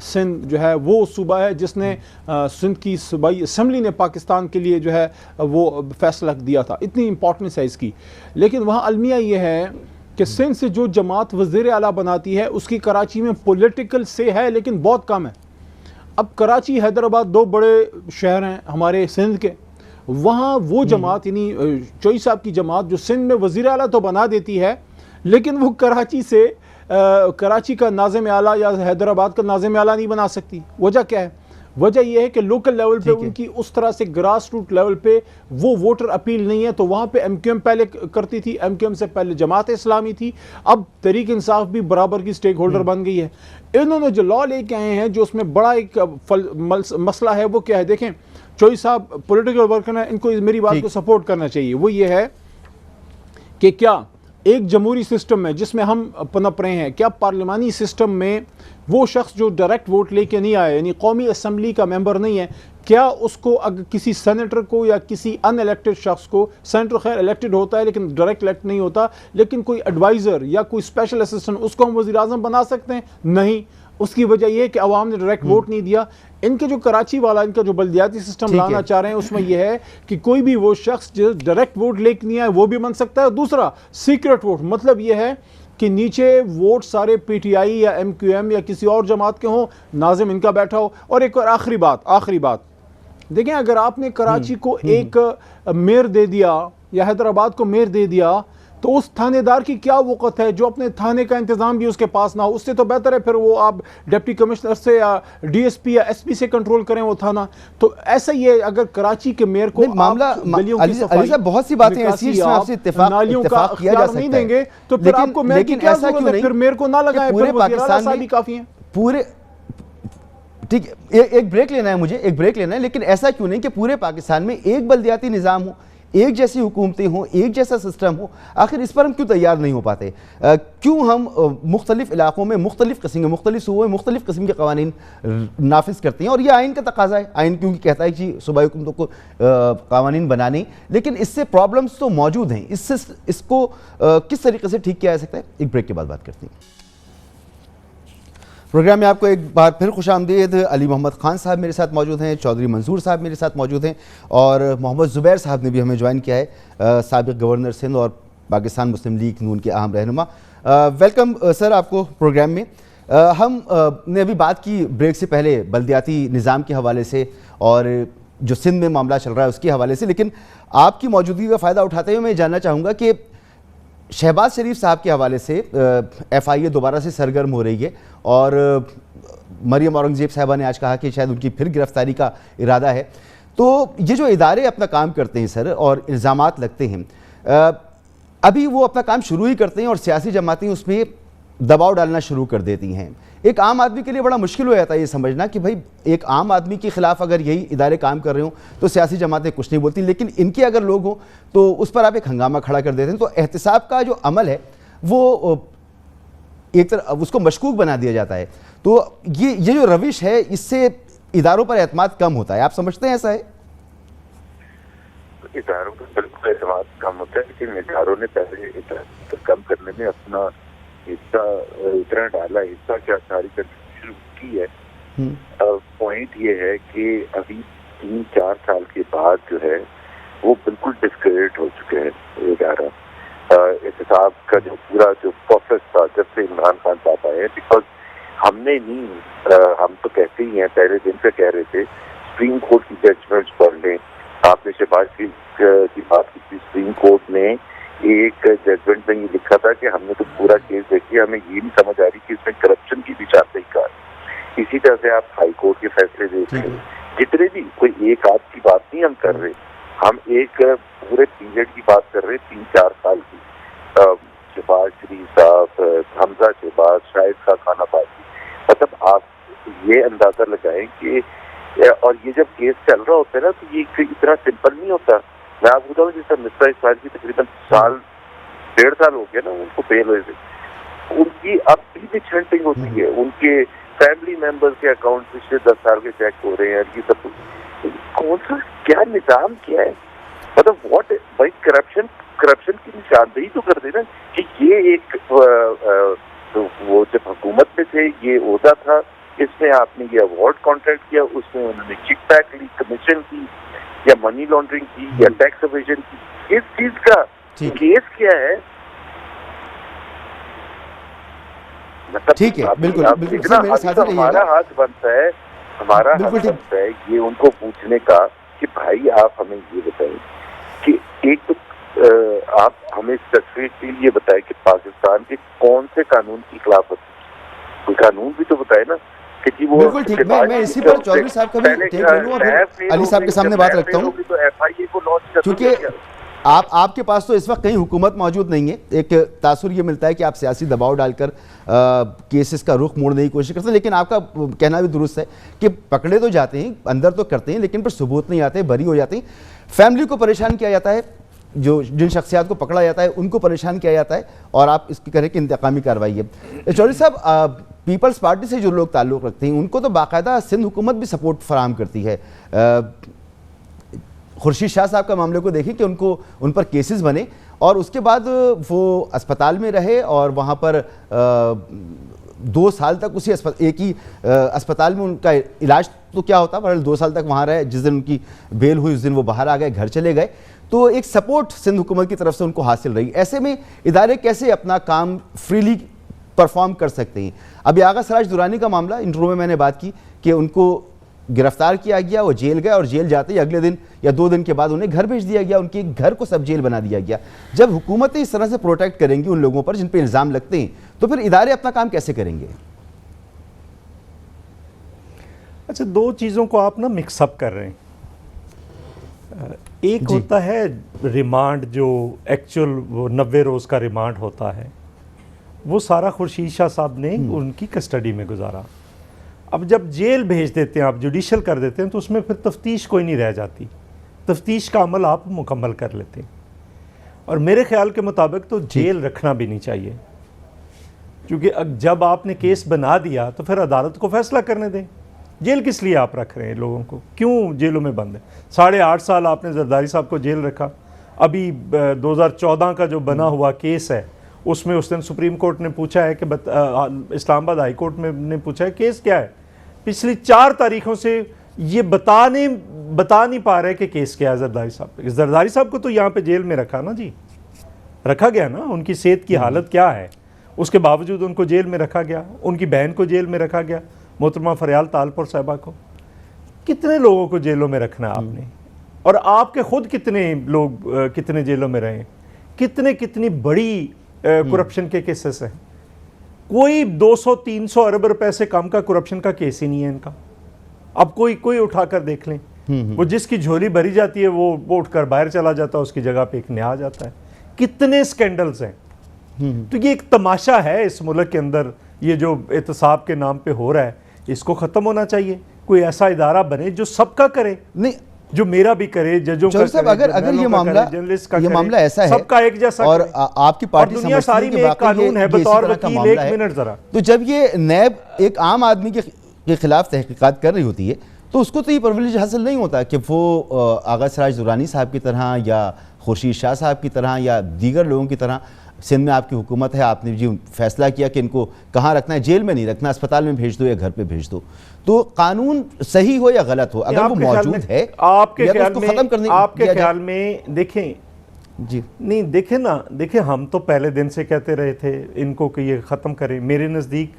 سندھ, جو ہے وہ صوبہ ہے جس نے سندھ کی صوبائی اسمبلی نے پاکستان کے لیے جو ہے وہ فیصلہ دیا تھا, اتنی امپورٹنس ہے اس کی. لیکن وہاں المیہ یہ ہے کہ سندھ سے جو جماعت وزیر اعلیٰ بناتی ہے اس کی کراچی میں پولیٹیکل سے ہے لیکن بہت کم ہے. اب کراچی, حیدرآباد 2 بڑے شہر ہیں ہمارے سندھ کے, وہاں وہ جماعت یعنی چوئی صاحب کی جماعت جو سندھ میں وزیر اعلیٰ تو بنا دیتی ہے, لیکن وہ کراچی کا ناظم اعلیٰ یا حیدرآباد کا ناظم اعلیٰ نہیں بنا سکتی. وجہ کیا ہے؟ وجہ یہ ہے کہ لوکل لیول پہ ان کی اس طرح سے گراس روٹ لیول پہ وہ ووٹر اپیل نہیں ہے. تو وہاں پہ ایم کیو ایم پہلے کرتی تھی, ایم کیو ایم سے پہلے جماعت اسلامی تھی, اب تحریک انصاف بھی برابر کی سٹیک ہولڈر بن گئی ہے. انہوں نے جو لا لے کے آئے ہیں, جو اس میں بڑا ایک مسئلہ ہے, وہ کیا ہے؟ دیکھیں چوئی صاحب پولیٹیکل ورکر ہیں, ان کو میری بات کو سپورٹ کرنا چاہیے. وہ یہ ہے کہ کیا ایک جمہوری سسٹم میں جس میں ہم پنپ رہے ہیں, کیا پارلیمانی سسٹم میں وہ شخص جو ڈائریکٹ ووٹ لے کے نہیں آئے, یعنی قومی اسمبلی کا ممبر نہیں ہے, کیا اس کو اگر کسی سینیٹر کو یا کسی ان الیکٹڈ شخص کو, سینیٹر خیر الیکٹڈ ہوتا ہے لیکن ڈائریکٹ الیکٹ نہیں ہوتا, لیکن کوئی ایڈوائزر یا کوئی اسپیشل اسسٹنٹ, اس کو ہم وزیر اعظم بنا سکتے ہیں؟ نہیں. اس کی وجہ یہ ہے کہ عوام نے ڈائریکٹ ووٹ نہیں دیا. ان کے جو کراچی والا ان کا جو بلدیاتی سسٹم لانا چاہ رہے ہیں اس میں یہ ہے کہ کوئی بھی وہ شخص جو ڈائریکٹ ووٹ لے کے نہیں آئے وہ بھی بن سکتا ہے. دوسرا سیکرٹ ووٹ, مطلب یہ ہے کہ نیچے ووٹ سارے پی ٹی آئی یا ایم کیو ایم یا کسی اور جماعت کے ہوں, ناظم ان کا بیٹھا ہو. اور ایک اور آخری بات, دیکھیں اگر آپ نے کراچی کو ایک میئر دے دیا یا حیدرآباد کو میئر دے دیا تو اس تھانے دار کی کیا وقت ہے جو اپنے تھانے کا انتظام بھی اس کے پاس نہ ہو؟ اس سے تو بہتر ہے پھر وہ آپ ڈپٹی کمشنر سے یا ڈی ایس پی یا ایس پی سے کنٹرول کریں وہ تھانہ. تو ایسا ہی ہے اگر کراچی کے میئر کو معاملہ علی صاحب بہت سی باتیں ایسی ہیں جس میں آپ سے اتفاق کیا جا سکتا ہے، نہیں دیں گے تو پھر آپ کو میئر کی کیا ضرورت ہے؟ پھر میئر کو نہ لگائیں، پورے پاکستان میں کافی ہیں. پورے ٹھیک ہے، ایک بریک لینا ہے مجھے، ایک بریک لینا ہے، لیکن ایسا کیوں نہیں کہ پورے پاکستان میں ایک بلدیاتی نظام ہو، ایک جیسی حکومتیں ہوں، ایک جیسا سسٹم ہو؟ آخر اس پر ہم کیوں تیار نہیں ہو پاتے؟ کیوں ہم مختلف علاقوں میں مختلف قسم کے مختلف صوبوں میں مختلف قسم کے قوانین نافذ کرتے ہیں؟ اور یہ آئین کا تقاضا ہے، آئین کیونکہ کہتا ہے کہ صوبائی حکومتوں کو قوانین بنانے، لیکن اس سے پرابلمز تو موجود ہیں. اس کو کس طریقے سے ٹھیک کیا جا سکتا ہے؟ ایک بریک کے بعد بات کرتے ہیں. پروگرام میں آپ کو ایک بار پھر خوش آمدید. علی محمد خان صاحب میرے ساتھ موجود ہیں، چودھری منظور صاحب میرے ساتھ موجود ہیں، اور محمد زبیر صاحب نے بھی ہمیں جوائن کیا ہے، سابق گورنر سندھ اور پاکستان مسلم لیگ نون کے اہم رہنما. ویلکم سر آپ کو پروگرام میں. ہم نے ابھی بات کی بریک سے پہلے بلدیاتی نظام کے حوالے سے اور جو سندھ میں معاملہ چل رہا ہے اس کے حوالے سے، لیکن آپ کی موجودگی کا فائدہ اٹھاتے ہوئے میں جاننا چاہوں گا کہ شہباز شریف صاحب کے حوالے سے ایف آئی اے دوبارہ سے سرگرم ہو رہی ہے، اور مریم اورنگزیب صاحبہ نے آج کہا کہ شاید ان کی پھر گرفتاری کا ارادہ ہے. تو یہ جو ادارے اپنا کام کرتے ہیں سر اور الزامات لگتے ہیں، ابھی وہ اپنا کام شروع ہی کرتے ہیں اور سیاسی جماعتیں اس میں دباؤ ڈالنا شروع کر دیتی ہیں. ایک عام آدمی کے لیے بڑا مشکل ہو جاتا ہے یہ سمجھنا کہ بھائی ایک عام آدمی کے خلاف اگر یہی ادارے کام کر رہے ہوں تو سیاسی جماعتیں کچھ نہیں بولتی، لیکن ان کے اگر لوگ ہوں تو اس پر آپ ایک ہنگامہ کھڑا کر دیتے ہیں. تو احتساب کا جو عمل ہے وہ ایک طرح اس کو مشکوک بنا دیا جاتا ہے. تو یہ جو روش ہے اس سے اداروں پر اعتماد کم ہوتا ہے، آپ سمجھتے ہیں ایسا ہے؟ اداروں کا بالکل اعتماد کم ہوتا ہے، لیکن اداروں نے پہلے اعتماد کم کرنے میں اپنا حصہ اتنا ڈالا، حصہ کیا ساری کنٹریبیوشن کی ہے. پوائنٹ یہ ہے کہ ابھی 3-4 سال کے بعد جو ہے وہ بالکل ڈسکریڈٹ ہو چکے ہیں ادارہ. احتساب کا جو پورا جو پروسیس تھا جب سے عمران خان صاحب آئے ہیں، بیکاز ہم نے نہیں، ہم تو کہتے ہی ہیں، پہلے دن سے کہہ رہے تھے سپریم کورٹ کی ججمنٹس پڑھ لیں. آپ نے شہباز شریف کی بات کی تھی، سپریم کورٹ نے ایک ججمنٹ میں یہ لکھا تھا کہ ہم نے تو پورا کیس دیکھی، ہمیں یہ نہیں سمجھ آ رہی کہ اس میں کرپشن کی بھی چاہتے ہی کار. اسی طرح سے آپ ہائی کورٹ کے فیصلے دیکھ لیں، جتنے بھی، کوئی ایک آدھ کی بات نہیں ہم کر رہے، ہم ایک پورے پیریڈ کی بات کر رہے 3-4 سال کی. شہباز شریف صاحب، حمزہ شہباز، شاہد خان آبادی، مطلب آپ یہ اندازہ لگائیں کہ، اور یہ جب کیس چل رہا ہوتا ہے نا تو یہ اتنا سمپل نہیں ہوتا. میں آپ کو بتاؤں جیسے مصباح اسماعیل کی تقریباً 1.5 سال ہو گیا نا ان کو بیل ہوئے تھے، ان کی اب بھی چھنٹنگ ہوتی ہے، ان کے فیملی ممبر کے اکاؤنٹ پچھلے 10 سال کے چیک ہو رہے ہیں. یہ سب کون سا کیا نظام کیا ہے؟ مطلب واٹ بھائی، کرپشن کی نشاندہی تو کر دے نا کہ یہ ایک وہ جب حکومت میں تھے یہ عہدہ تھا، اس میں آپ نے یہ ایوارڈ کانٹریکٹ کیا، اس میں انہوں نے کک بیک لی، کمیشن کی یا منی لانڈرنگ کی یا ٹیکس ایویژن کی. اس چیز کا کیس کیا ہے؟ ٹھیک ہے، بالکل ہمارا ہاتھ بنتا ہے، ہمارا حق بنتا ہے یہ ان کو پوچھنے کا کہ بھائی آپ ہمیں یہ بتائیں کہ ایک تو آپ ہمیں اسپیسیفکلی یہ بتائیں کہ پاکستان کے کون سے قانون کی خلاف ورزی، کوئی قانون بھی تو بتائے نا کہ جی وہ. بالکل ٹھیک، میں اسی پر چودھری صاحب کا بھی ٹیک لے لوں اور پھر علی صاحب کے سامنے بات رکھتا ہوں، کیونکہ آپ کے پاس تو اس وقت کہیں حکومت موجود نہیں ہے. ایک تاثر یہ ملتا ہے کہ آپ سیاسی دباؤ ڈال کر کیسز کا رخ موڑنے کی کوشش کرتے ہیں، لیکن آپ کا کہنا بھی درست ہے کہ پکڑے تو جاتے ہیں، اندر تو کرتے ہیں، لیکن پر ثبوت نہیں آتے، بری ہو جاتے ہیں. فیملی کو پریشان کیا جاتا ہے، جن شخصیات کو پکڑا جاتا ہے ان کو پریشان کیا جاتا ہے، اور آپ اس کی کریں کہ انتقامی کارروائی ہے. چودھری صاحب، پیپلز پارٹی سے جو لوگ تعلق رکھتے ہیں ان کو تو باقاعدہ سندھ حکومت بھی سپورٹ فراہم کرتی ہے. خورشید شاہ صاحب کا معاملے کو دیکھیں کہ ان پر کیسز بنے اور اس کے بعد وہ اسپتال میں رہے اور وہاں پر 2 سال تک اسی ایک ہی اسپتال میں ان کا علاج تو کیا ہوتا، بہرحال 2 سال تک وہاں رہے. جس دن ان کی بیل ہوئی اس دن وہ باہر آ گئے، گھر چلے گئے. تو ایک سپورٹ سندھ حکومت کی طرف سے ان کو حاصل رہی. ایسے میں ادارے کیسے اپنا کام فریلی پرفارم کر سکتے ہیں؟ ابھی آغا سراج درانی کا معاملہ، انٹرو میں نے بات کی کہ ان کو گرفتار کیا گیا, وہ جیل گئے اور جیل جاتے ہی اگلے دن یا 2 دن کے بعد انہیں گھر بھیج دیا گیا, ان کے گھر کو سب جیل بنا دیا گیا. جب حکومتیں اس طرح سے پروٹیکٹ کریں گی ان لوگوں پر جن پہ الزام لگتے ہیں تو پھر ادارے اپنا کام کیسے کریں گے؟ اچھا, 2 چیزوں کو آپ نا مکس اپ کر رہے ہیں. ایک ہوتا ہے ریمانڈ, جو ایکچوئل وہ 90 روز کا ریمانڈ ہوتا ہے, وہ سارا خورشید شاہ صاحب نے ان کی کسٹڈی میں گزارا. اب جب جیل بھیج دیتے ہیں آپ, جوڈیشل کر دیتے ہیں, تو اس میں پھر تفتیش کوئی نہیں رہ جاتی, تفتیش کا عمل آپ مکمل کر لیتے ہیں. اور میرے خیال کے مطابق تو جیل رکھنا بھی نہیں چاہیے, کیونکہ جب آپ نے کیس بنا دیا تو پھر عدالت کو فیصلہ کرنے دیں. جیل کس لیے آپ رکھ رہے ہیں لوگوں کو, کیوں جیلوں میں بند ہے؟ 8.5 سال آپ نے زرداری صاحب کو جیل رکھا. ابھی 2014 کا جو بنا ہوا کیس ہے اس میں اس دن سپریم کورٹ نے پوچھا ہے کہ اسلام آباد ہائی کورٹ میں نے پوچھا ہے کیس کیا ہے. پچھلی 4 تاریخوں سے یہ بتا نہیں پا رہے کہ کیس کیا ہے زرداری صاحب پہ. زرداری صاحب کو تو یہاں پہ جیل میں رکھا نا جی, رکھا گیا نا. ان کی صحت کی حالت کیا ہے, اس کے باوجود ان کو جیل میں رکھا گیا. ان کی بہن کو جیل میں رکھا گیا, محترمہ فریال تالپور صاحبہ کو. کتنے لوگوں کو جیلوں میں رکھنا ہے آپ نے, اور آپ کے خود کتنے لوگ کتنے جیلوں میں رہے, کتنی بڑی کرپشن کے کیسز ہیں. کوئی 200-300 ارب روپے سے کم کا کرپشن کا کیس ہی نہیں ہے ان کا. اب کوئی اٹھا کر دیکھ لیں, وہ جس کی جھولی بھری جاتی ہے وہ اٹھ کر باہر چلا جاتا ہے, اس کی جگہ پہ ایک نیا آ جاتا ہے. کتنے سکینڈلز ہیں. تو یہ ایک تماشا ہے اس ملک کے اندر, یہ جو احتساب کے نام پہ ہو رہا ہے, اس کو ختم ہونا چاہیے. کوئی ایسا ادارہ بنے جو سب کا کرے, نہیں جو میرا بھی کرے, ججوں کا کرے, اگر یہ معاملہ ایسا ہے سب کا ایک جیسا اور آپ کی پارٹی دنیا ساری میں ایک قانون ہے بطور وکیل. 1 منٹ ذرا, تو جب یہ نیب ایک عام آدمی کے خلاف تحقیقات کر رہی ہوتی ہے تو اس کو تو یہ پرولیج حاصل نہیں ہوتا کہ وہ آغا سراج درانی صاحب کی طرح یا خورشید شاہ صاحب کی طرح یا دیگر لوگوں کی طرح, سندھ میں آپ کی حکومت ہے, آپ نے جی فیصلہ کیا کہ ان کو کہاں رکھنا ہے, جیل میں نہیں رکھنا, اسپتال میں بھیج دو یا گھر پہ بھیج دو. تو قانون صحیح ہو یا غلط ہو, اگر وہ موجود ہے آپ کے خیال میں دیکھیں جی, نہیں دیکھیں نا, دیکھیں ہم تو پہلے دن سے کہتے رہے تھے ان کو کہ یہ ختم کریں. میرے نزدیک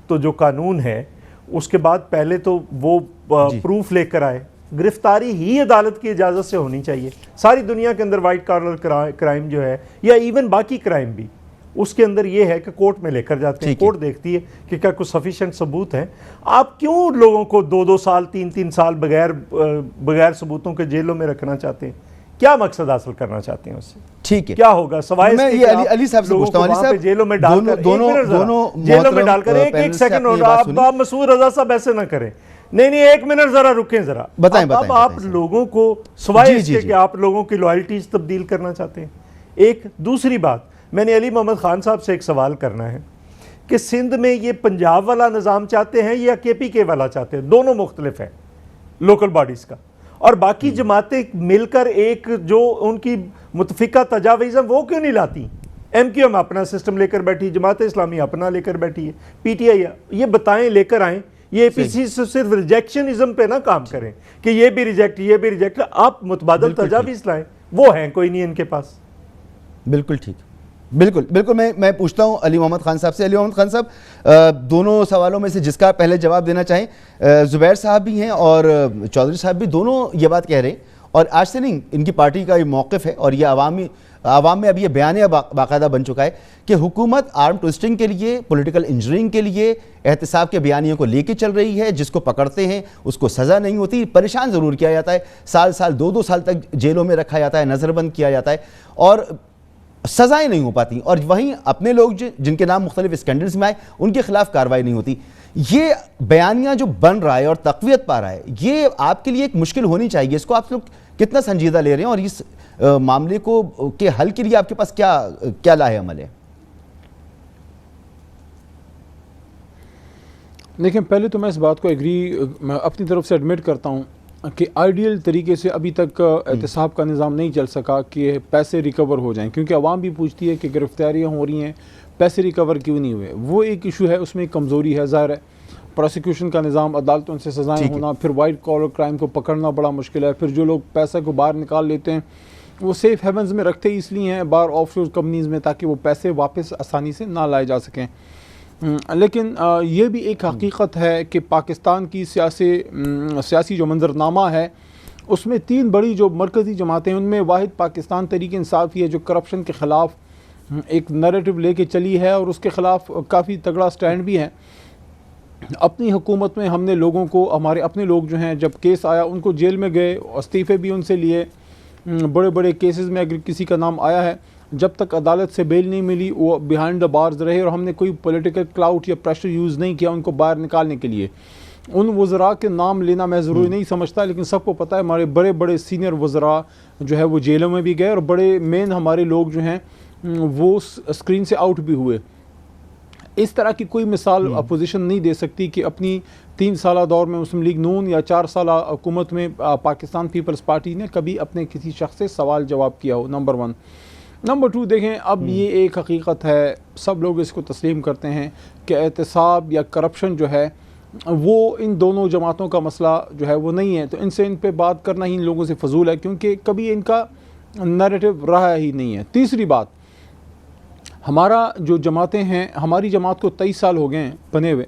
تو جو قانون ہے اس کے بعد پہلے تو وہ پروف لے کر آئے. گرفتاری ہی عدالت کی اجازت سے ہونی چاہیے. ساری دنیا کے اندر وائٹ کالر کرائم جو ہے, یا ایون باقی کرائم بھی, اس کے اندر یہ ہے کہ کورٹ میں لے کر جاتے ہیں, کورٹ دیکھتی ہے کہ کیا کچھ سفیشینٹ ثبوت ہیں. آپ کیوں لوگوں کو 2-2 سال 3-3 سال بغیر ثبوتوں کے جیلوں میں رکھنا چاہتے ہیں؟ کیا مقصد حاصل کرنا چاہتے ہیں اس سے؟ ٹھیک ہے, کیا ہوگا سوائے علی صاحب سے پوچھتا ہوں. علی صاحب جیلوں میں ڈال کر جیلوں میں ڈال کر ایک سیکنڈ ہو رہا, آپ مسعود رضا صاحب ایسے نہ کریں. نہیں 1 منٹ ذرا رکیں ذرا. اب آپ لوگوں کو سوائے اس کے کہ آپ لوگوں کی لوائلٹیز تبدیل کرنا چاہتے ہیں. ایک دوسری بات, میں نے علی محمد خان صاحب سے ایک سوال کرنا ہے کہ سندھ میں یہ پنجاب والا نظام چاہتے ہیں یا KPK والا چاہتے ہیں؟ دونوں مختلف ہیں لوکل باڈیز کا, اور باقی جماعتیں مل کر ایک جو ان کی متفقہ تجاویز ہیں وہ کیوں نہیں لاتی؟ MQM اپنا سسٹم لے کر بیٹھی, جماعت اسلامی اپنا لے کر بیٹھی ہے, PTI یہ بتائیں, لے کر آئیں. یہ APC سے صرف ریجیکشنزم پہ نہ کام کریں کہ یہ بھی ریجیکٹ, آپ متبادل تجاویز لائیں. وہ ہیں کوئی نہیں ان کے پاس. بالکل ٹھیک, بالکل. میں پوچھتا ہوں علی محمد خان صاحب سے. علی محمد خان صاحب, دونوں سوالوں میں سے جس کا پہلے جواب دینا چاہیں, زبیر صاحب بھی ہیں اور چودھری صاحب بھی, دونوں یہ بات کہہ رہے ہیں, اور آج سے نہیں, ان کی پارٹی کا یہ موقف ہے اور یہ عوام میں اب یہ بیانیہ باقاعدہ بن چکا ہے کہ حکومت آرم ٹوئسٹنگ کے لیے, پولیٹیکل انجینئرنگ کے لیے احتساب کے بیانیوں کو لے کے چل رہی ہے. جس کو پکڑتے ہیں اس کو سزا نہیں ہوتی, پریشان ضرور کیا جاتا ہے, سال 2 سال تک جیلوں میں رکھا جاتا ہے, نظر بند کیا جاتا ہے, اور سزائیں نہیں ہو پاتی. اور وہیں اپنے لوگ جن کے نام مختلف اسکینڈلز میں آئے ان کے خلاف کارروائی نہیں ہوتی. یہ بیانیہ جو بن رہا ہے اور تقویت پا رہا ہے, یہ آپ کے لیے ایک مشکل ہونی چاہیے. اس کو آپ لوگ کتنا سنجیدہ لے رہے ہیں, اور اس معاملے کو کے حل کے لیے آپ کے پاس کیا لاہ عمل ہے؟ دیکھیں, پہلے تو میں اس بات کو میں اپنی طرف سے ایڈمٹ کرتا ہوں کہ آئیڈیل طریقے سے ابھی تک احتساب کا نظام نہیں چل سکا کہ پیسے ریکور ہو جائیں, کیونکہ عوام بھی پوچھتی ہے کہ گرفتاریاں ہو رہی ہیں, پیسے ریکور کیوں نہیں ہوئے. وہ ایک ایشو ہے, اس میں ایک کمزوری ہے. ظاہر ہے پروسیکیوشن کا نظام, عدالتوں سے سزائیں ہونا, پھر وائٹ کالر کرائم کو پکڑنا بڑا مشکل ہے. پھر جو لوگ پیسے کو باہر نکال لیتے ہیں وہ سیف ہیونز میں رکھتے ہی اس لیے ہیں باہر آف شور کمپنیز میں, تاکہ وہ پیسے واپس آسانی سے نہ لائے جا سکیں. لیکن یہ بھی ایک حقیقت ہے کہ پاکستان کی سیاسی جو منظرنامہ ہے اس میں 3 بڑی جو مرکزی جماعتیں ہیں ان میں واحد پاکستان تحریک انصاف ہے جو کرپشن کے خلاف ایک نیریٹو لے کے چلی ہے اور اس کے خلاف کافی تگڑا سٹینڈ بھی ہے. اپنی حکومت میں ہم نے لوگوں کو, ہمارے اپنے لوگ جو ہیں جب کیس آیا ان کو جیل میں گئے, استعفے بھی ان سے لیے, بڑے بڑے کیسز میں اگر کسی کا نام آیا ہے جب تک عدالت سے بیل نہیں ملی وہ بیہائنڈ دا بارز رہے اور ہم نے کوئی پولیٹیکل کلاؤٹ یا پریشر یوز نہیں کیا ان کو باہر نکالنے کے لیے. ان وزراء کے نام لینا میں ضروری نہیں سمجھتا لیکن سب کو پتہ ہے ہمارے بڑے بڑے سینئر وزراء جو ہے وہ جیلوں میں بھی گئے اور بڑے مین ہمارے لوگ جو ہیں وہ اسکرین سے آؤٹ بھی ہوئے. اس طرح کی کوئی مثال اپوزیشن نہیں دے سکتی کہ اپنی 3 سالہ دور میں مسلم لیگ نون یا 4 سالہ حکومت میں پاکستان پیپلز پارٹی نے کبھی اپنے کسی شخص سے سوال جواب کیا ہو. نمبر 1. نمبر 2 دیکھیں اب یہ ایک حقیقت ہے, سب لوگ اس کو تسلیم کرتے ہیں کہ احتساب یا کرپشن جو ہے وہ ان دونوں جماعتوں کا مسئلہ جو ہے وہ نہیں ہے, تو ان پہ بات کرنا ہی ان لوگوں سے فضول ہے کیونکہ کبھی ان کا نیریٹو رہا ہی نہیں ہے. تیسری بات, ہمارا جو جماعتیں ہیں, ہماری جماعت کو 23 سال ہو گئے ہیں بنے ہوئے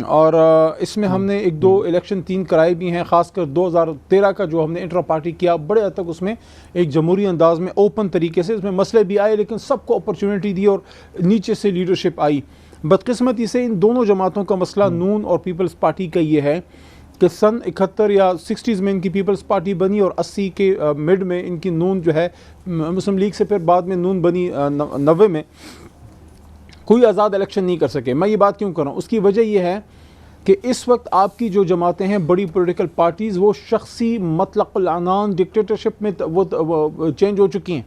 اور اس میں ہم نے 1-2 الیکشن 3 کرائے بھی ہیں, خاص کر 2013 کا جو ہم نے انٹرا پارٹی کیا بڑے حد تک اس میں ایک جمہوری انداز میں اوپن طریقے سے, اس میں مسئلے بھی آئے لیکن سب کو اپرچونٹی دی اور نیچے سے لیڈرشپ آئی. بدقسمتی سے ان دونوں جماعتوں کا مسئلہ نون اور پیپلز پارٹی کا یہ ہے کہ سن 71 یا 60s میں ان کی پیپلز پارٹی بنی اور 80 کے مڈ میں ان کی نون جو ہے مسلم لیگ سے پھر بعد میں نون بنی 90 میں, کوئی آزاد الیکشن نہیں کر سکے. میں یہ بات کیوں کر رہا ہوں, اس کی وجہ یہ ہے کہ اس وقت آپ کی جو جماعتیں ہیں بڑی پولیٹیکل پارٹیز وہ شخصی مطلق العنان ڈکٹیٹرشپ میں وہ چینج ہو چکی ہیں.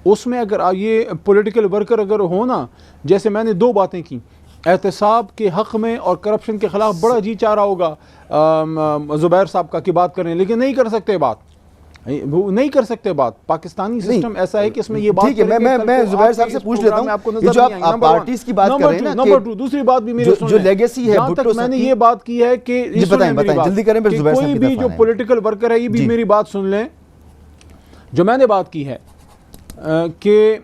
اس میں اگر یہ پولیٹیکل ورکر اگر ہونا, جیسے میں نے 2 باتیں کی, احتساب کے حق میں اور کرپشن کے خلاف بڑا جی چاہ رہا ہوگا زبیر صاحب کا کہ بات کریں, لیکن نہیں کر سکتے بات, وہ نہیں کر سکتے بات. پاکستانی سسٹم ایسا ہے کہ اس میں یہ بات ٹھیک ہے. میں زبیر صاحب سے پوچھ لیتا ہوں, جو آپ پارٹیز کی بات کر رہے ہیں نا, نمبر 2 دوسری بات بھی میری جو لیگیسی ہے بھٹو میں نے یہ بات کی ہے کہ بتائیں جلدی کریں پھر زبیر صاحب کوئی بھی جو پولیٹیکل ورکر ہے یہ بھی میری بات سن لیں. جو میں نے بات کی ہے کہ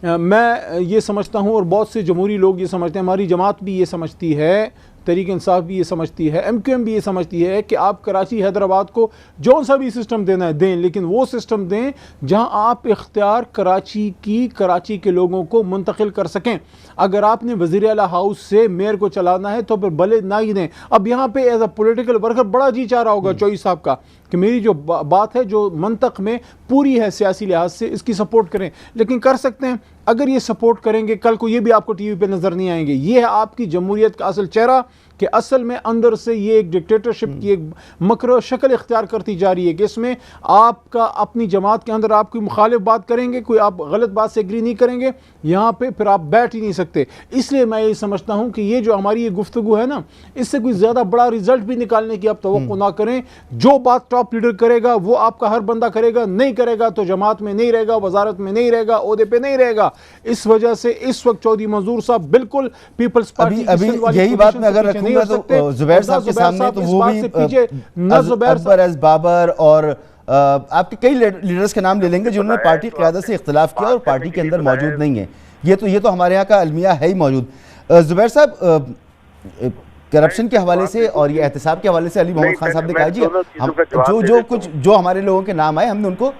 میں یہ سمجھتا ہوں اور بہت سے جمہوری لوگ یہ سمجھتے ہیں, ہماری جماعت بھی یہ سمجھتی ہے, تحریک انصاف بھی یہ سمجھتی ہے, MQM بھی یہ سمجھتی ہے کہ آپ کراچی حیدرآباد کو جون سا بھی سسٹم دینا ہے دیں, لیکن وہ سسٹم دیں جہاں آپ اختیار کراچی کے لوگوں کو منتقل کر سکیں. اگر آپ نے وزیر اعلیٰ ہاؤس سے میئر کو چلانا ہے تو پھر بھلے نہ ہی دیں. اب یہاں پہ ایز اے پولیٹیکل ورکر بڑا جی چاہ رہا ہوگا چوئی صاحب کا کہ میری جو بات ہے جو منطق میں پوری ہے سیاسی لحاظ سے اس کی سپورٹ کریں, لیکن کر سکتے ہیں. اگر یہ سپورٹ کریں گے کل کو یہ بھی آپ کو ٹی وی پہ نظر نہیں آئیں گے. یہ ہے آپ کی جمہوریت کا اصل چہرہ کہ اصل میں اندر سے یہ ایک ڈکٹیٹرشپ کی ایک مکر و شکل اختیار کرتی جا رہی ہے کہ اس میں آپ کا اپنی جماعت کے اندر آپ کوئی مخالف بات کریں گے, کوئی آپ غلط بات سے ایگری نہیں کریں گے, یہاں پہ پھر آپ بیٹھ ہی نہیں سکتے. اس لیے میں یہ سمجھتا ہوں کہ یہ جو ہماری یہ گفتگو ہے نا, اس سے کوئی زیادہ بڑا رزلٹ بھی نکالنے کی آپ توقع نہ کریں. جو بات ٹاپ لیڈر کرے گا وہ آپ کا ہر بندہ کرے گا, نہیں کرے گا تو جماعت میں نہیں رہے گا, وزارت میں نہیں رہے گا, عہدے پہ نہیں رہے گا. اس وجہ سے اس وقت چودھری منظور صاحب بالکل پیپلز پارٹی ابھی یہی بات میں اگر رکھوں گا تو زبیر صاحب کے سامنے تو وہ بھی اکبر از بابر اور آپ کے کئی لیڈرز کے نام لے لیں گے جنہوں نے پارٹی قیادت سے اختلاف کیا اور پارٹی کے اندر موجود نہیں ہیں. یہ تو ہمارے یہاں کا المیہ ہے ہی موجود. زبیر صاحب, کرپشن کے حوالے سے اور یہ احتساب کے حوالے سے علی محمد خان صاحب نے کہا جی جو ہمارے لوگوں کے نام آئے ہم نے ان کو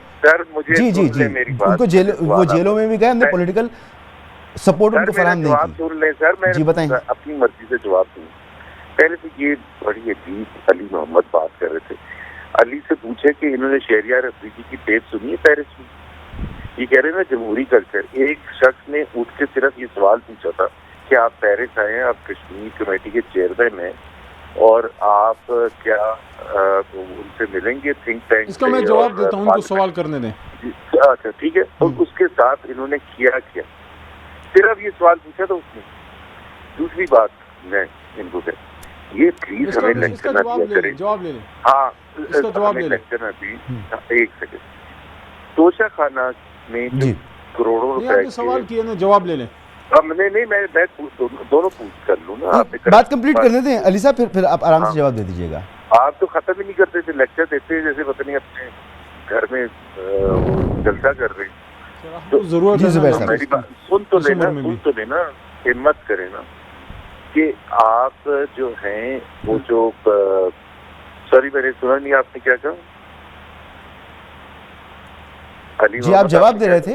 جی ان کو وہ جیلوں میں بھی گئے, ہم نے پولیٹیکل سپورٹ ان کو فراہم نہیں کی. جی بتائیں. اپنی مرضی سے جواب دوں. پہلے تو یہ بڑی عجیب علی محمد بات کر رہے تھے. علی سے پوچھے کہ انہوں نے شہریار افریدی کی ٹیپ سنی ہے پیرس میں. یہ کہہ رہے ہیں نا جمہوری کلچر. ایک شخص نے اٹھ کے صرف یہ سوال پوچھا تھا کہ آپ پیرس آئے ہیں, آپ کشمیر کمیٹی کے چیئرمین ہیں اور آپ کیا ان سے ملیں گے تھنک ٹینک. اس کا میں جواب دیتا ہوں, ان کو سوال کرنے دیں. اچھا ٹھیک ہے. اور اس کے ساتھ انہوں نے کیا صرف یہ سوال پوچھا تھا اس نے. دوسری بات میں ان کو کہتا یہ پلیز ہمیں لیکچر نہ دیا کریں. ہاں ہمیں لیکچر نہ دی. ایک سیکنڈ. توشہ خانہ میں کروڑوں روپے سوال کیے نا, جواب لے لیں. نہیں میں دونوں پوچھ کر لوں نا. بات کمپلیٹ کرنے دیں علی صاحب, پھر آپ آرام سے جواب دے دیجیے گا. آپ تو ختم ہی نہیں کرتے تھے, لیکچر دیتے جیسے پتہ نہیں اپنے گھر میں جلسہ کر رہے. ضرورت سن تو لینا, ہمت کرے نا. کہ آپ جو ہیں وہ جو سوری میں نے سنا نہیں آپ نے کیا کہا؟ جی آپ جواب دے رہے تھے،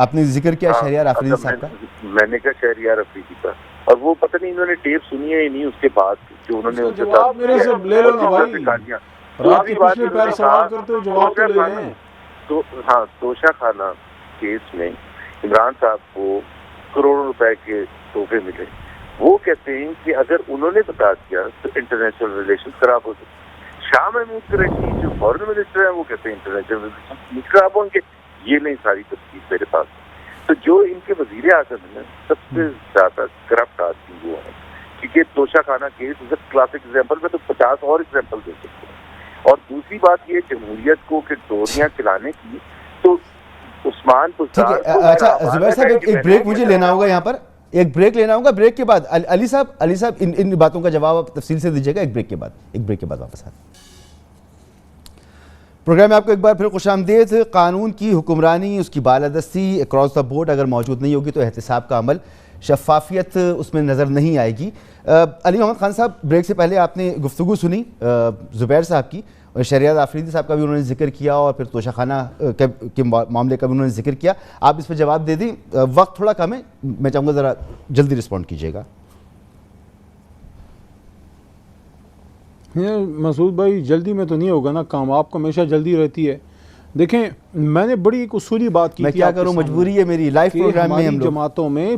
آپ نے ذکر کیا شہریار آفریدی صاحب کا. میں نے کہا شہریار آفریدی کا، اور وہ پتہ نہیں انہوں نے ٹیپ سنی ہے یا نہیں اس کے بعد جو انہوں نے ان کے ساتھ میرے سے لے لو نا بھائی، رات کے پچھلے پیر سوال کرتے ہو جواب تو لے لیں. تو ہاں توشہ خانہ کیس میں عمران صاحب کو کروڑوں روپے کے تحفے ملے. وہ کہتے ہیں کہ اگر انہوں نے بتا دیا تو انٹرنیشنل ریلیشن خراب ہو سکتے. شاہ محمود قریشی جو فارن منسٹر ہیں وہ کہتے ہیں انٹرنیشنل ریلیشن خراب ہوں گے. یہ نہیں ساری تفصیل میرے پاس. تو جو ان کے وزیر اعظم ہیں سب سے زیادہ کرپٹ آدمی وہ ہیں، کیونکہ توشہ خانہ case is a classic example. میں تو 50 اور ایگزامپل دے سکتا ہوں. اور دوسری بات یہ جمہوریت کو کہ ڈوریاں چلانے کی، تو عثمان ٹھیک ہے. اچھا زبیر صاحب ایک بریک مجھے لینا ہوگا یہاں پر، ایک بریک لینا ہوگا. بریک کے بعد علی صاحب ان باتوں کا جواب آپ تفصیل سے دیجیے گا ایک بریک کے بعد واپس آتے. پروگرام میں آپ کو ایک بار پھر خوش آمدید. قانون کی حکمرانی، اس کی بالادستی اکراس دا بورڈ اگر موجود نہیں ہوگی تو احتساب کا عمل، شفافیت اس میں نظر نہیں آئے گی. علی محمد خان صاحب بریک سے پہلے آپ نے گفتگو سنی زبیر صاحب کی، شہریار آفریدی صاحب کا بھی انہوں نے ذکر کیا اور پھر توشہ خانہ کے معاملے کا بھی انہوں نے ذکر کیا. آپ اس پہ جواب دے دیں، وقت تھوڑا کم ہے، میں چاہوں گا ذرا جلدی رسپونڈ کیجیے گا. مسعود بھائی جلدی میں تو نہیں ہوگا نا کام، آپ کو ہمیشہ جلدی رہتی ہے. دیکھیں میں نے بڑی ایک اصولی بات کی، میں کیا کروں، مجبوری ہے میری. لائیو پروگرام میں ہم لوگ جماعتوں میں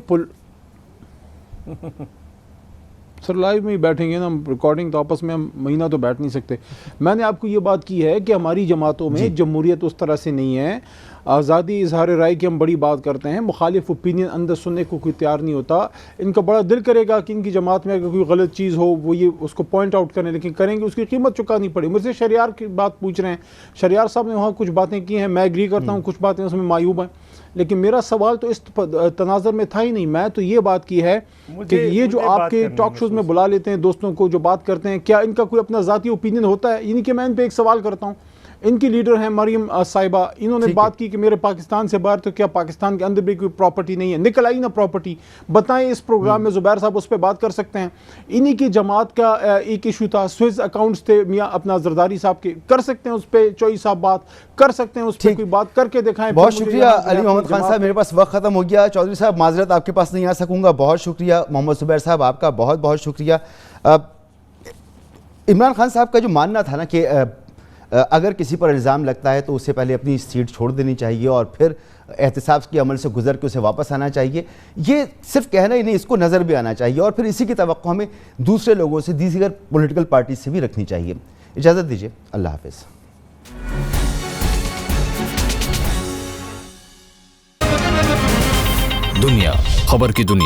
سر لائیو میں ہی بیٹھیں گے نا، ریکارڈنگ تو آپس میں ہم مہینہ تو بیٹھ نہیں سکتے. میں نے آپ کو یہ بات کی ہے کہ ہماری جماعتوں میں جمہوریت اس طرح سے نہیں ہے. آزادی اظہار رائے کی ہم بڑی بات کرتے ہیں، مخالف اوپینین اندر سننے کو کوئی تیار نہیں ہوتا. ان کا بڑا دل کرے گا کہ ان کی جماعت میں اگر کوئی غلط چیز ہو وہ یہ اس کو پوائنٹ آؤٹ کریں، لیکن کریں گے اس کی قیمت چکانی پڑے. مجھ سے شہریار کی بات پوچھ رہے ہیں، شہریار صاحب نے وہاں کچھ باتیں کی ہیں، میں ایگری کرتا ہوں، کچھ باتیں اس میں معیوب ہیں، لیکن میرا سوال تو اس تناظر میں تھا ہی نہیں. میں تو یہ بات کی ہے کہ یہ جو آپ کے ٹاک شوز میں بلا لیتے ہیں دوستوں کو جو بات کرتے ہیں، کیا ان کا کوئی اپنا ذاتی اوپینین ہوتا ہے؟ یعنی کہ میں ان پہ ایک سوال کرتا ہوں، ان کی لیڈر ہیں مریم صاحبہ، انہوں نے بات کی کہ میرے پاکستان سے باہر تو کیا پاکستان کے اندر بھی کوئی پراپرٹی نہیں ہے؟ نکل آئی نا پراپرٹی. بتائیں اس پروگرام میں زبیر صاحب اس پہ بات کر سکتے ہیں. انہی کی جماعت کا ایک ایشو تھا، سوئز اکاؤنٹس تھے میاں اپنا زرداری صاحب کے، کر سکتے ہیں اس پہ چوئی صاحب بات کر سکتے ہیں، اس پہ کوئی بات کر کے دکھائیں. بہت شکریہ علی محمد خان صاحب، میرے پاس وقت ختم ہو گیا. چودھری صاحب معذرت آپ کے پاس نہیں آ سکوں گا. بہت شکریہ. محمد زبیر صاحب آپ کا بہت بہت شکریہ. عمران خان صاحب کا جو ماننا تھا نا کہ اگر کسی پر الزام لگتا ہے تو اس سے پہلے اپنی سیٹ چھوڑ دینی چاہیے اور پھر احتساب کے عمل سے گزر کے اسے واپس آنا چاہیے، یہ صرف کہنا ہی نہیں، اس کو نظر بھی آنا چاہیے اور پھر اسی کی توقع ہمیں دوسرے لوگوں سے، دیگر پولیٹیکل پارٹی سے بھی رکھنی چاہیے. اجازت دیجیے، اللہ حافظ. دنیا خبر کی دنیا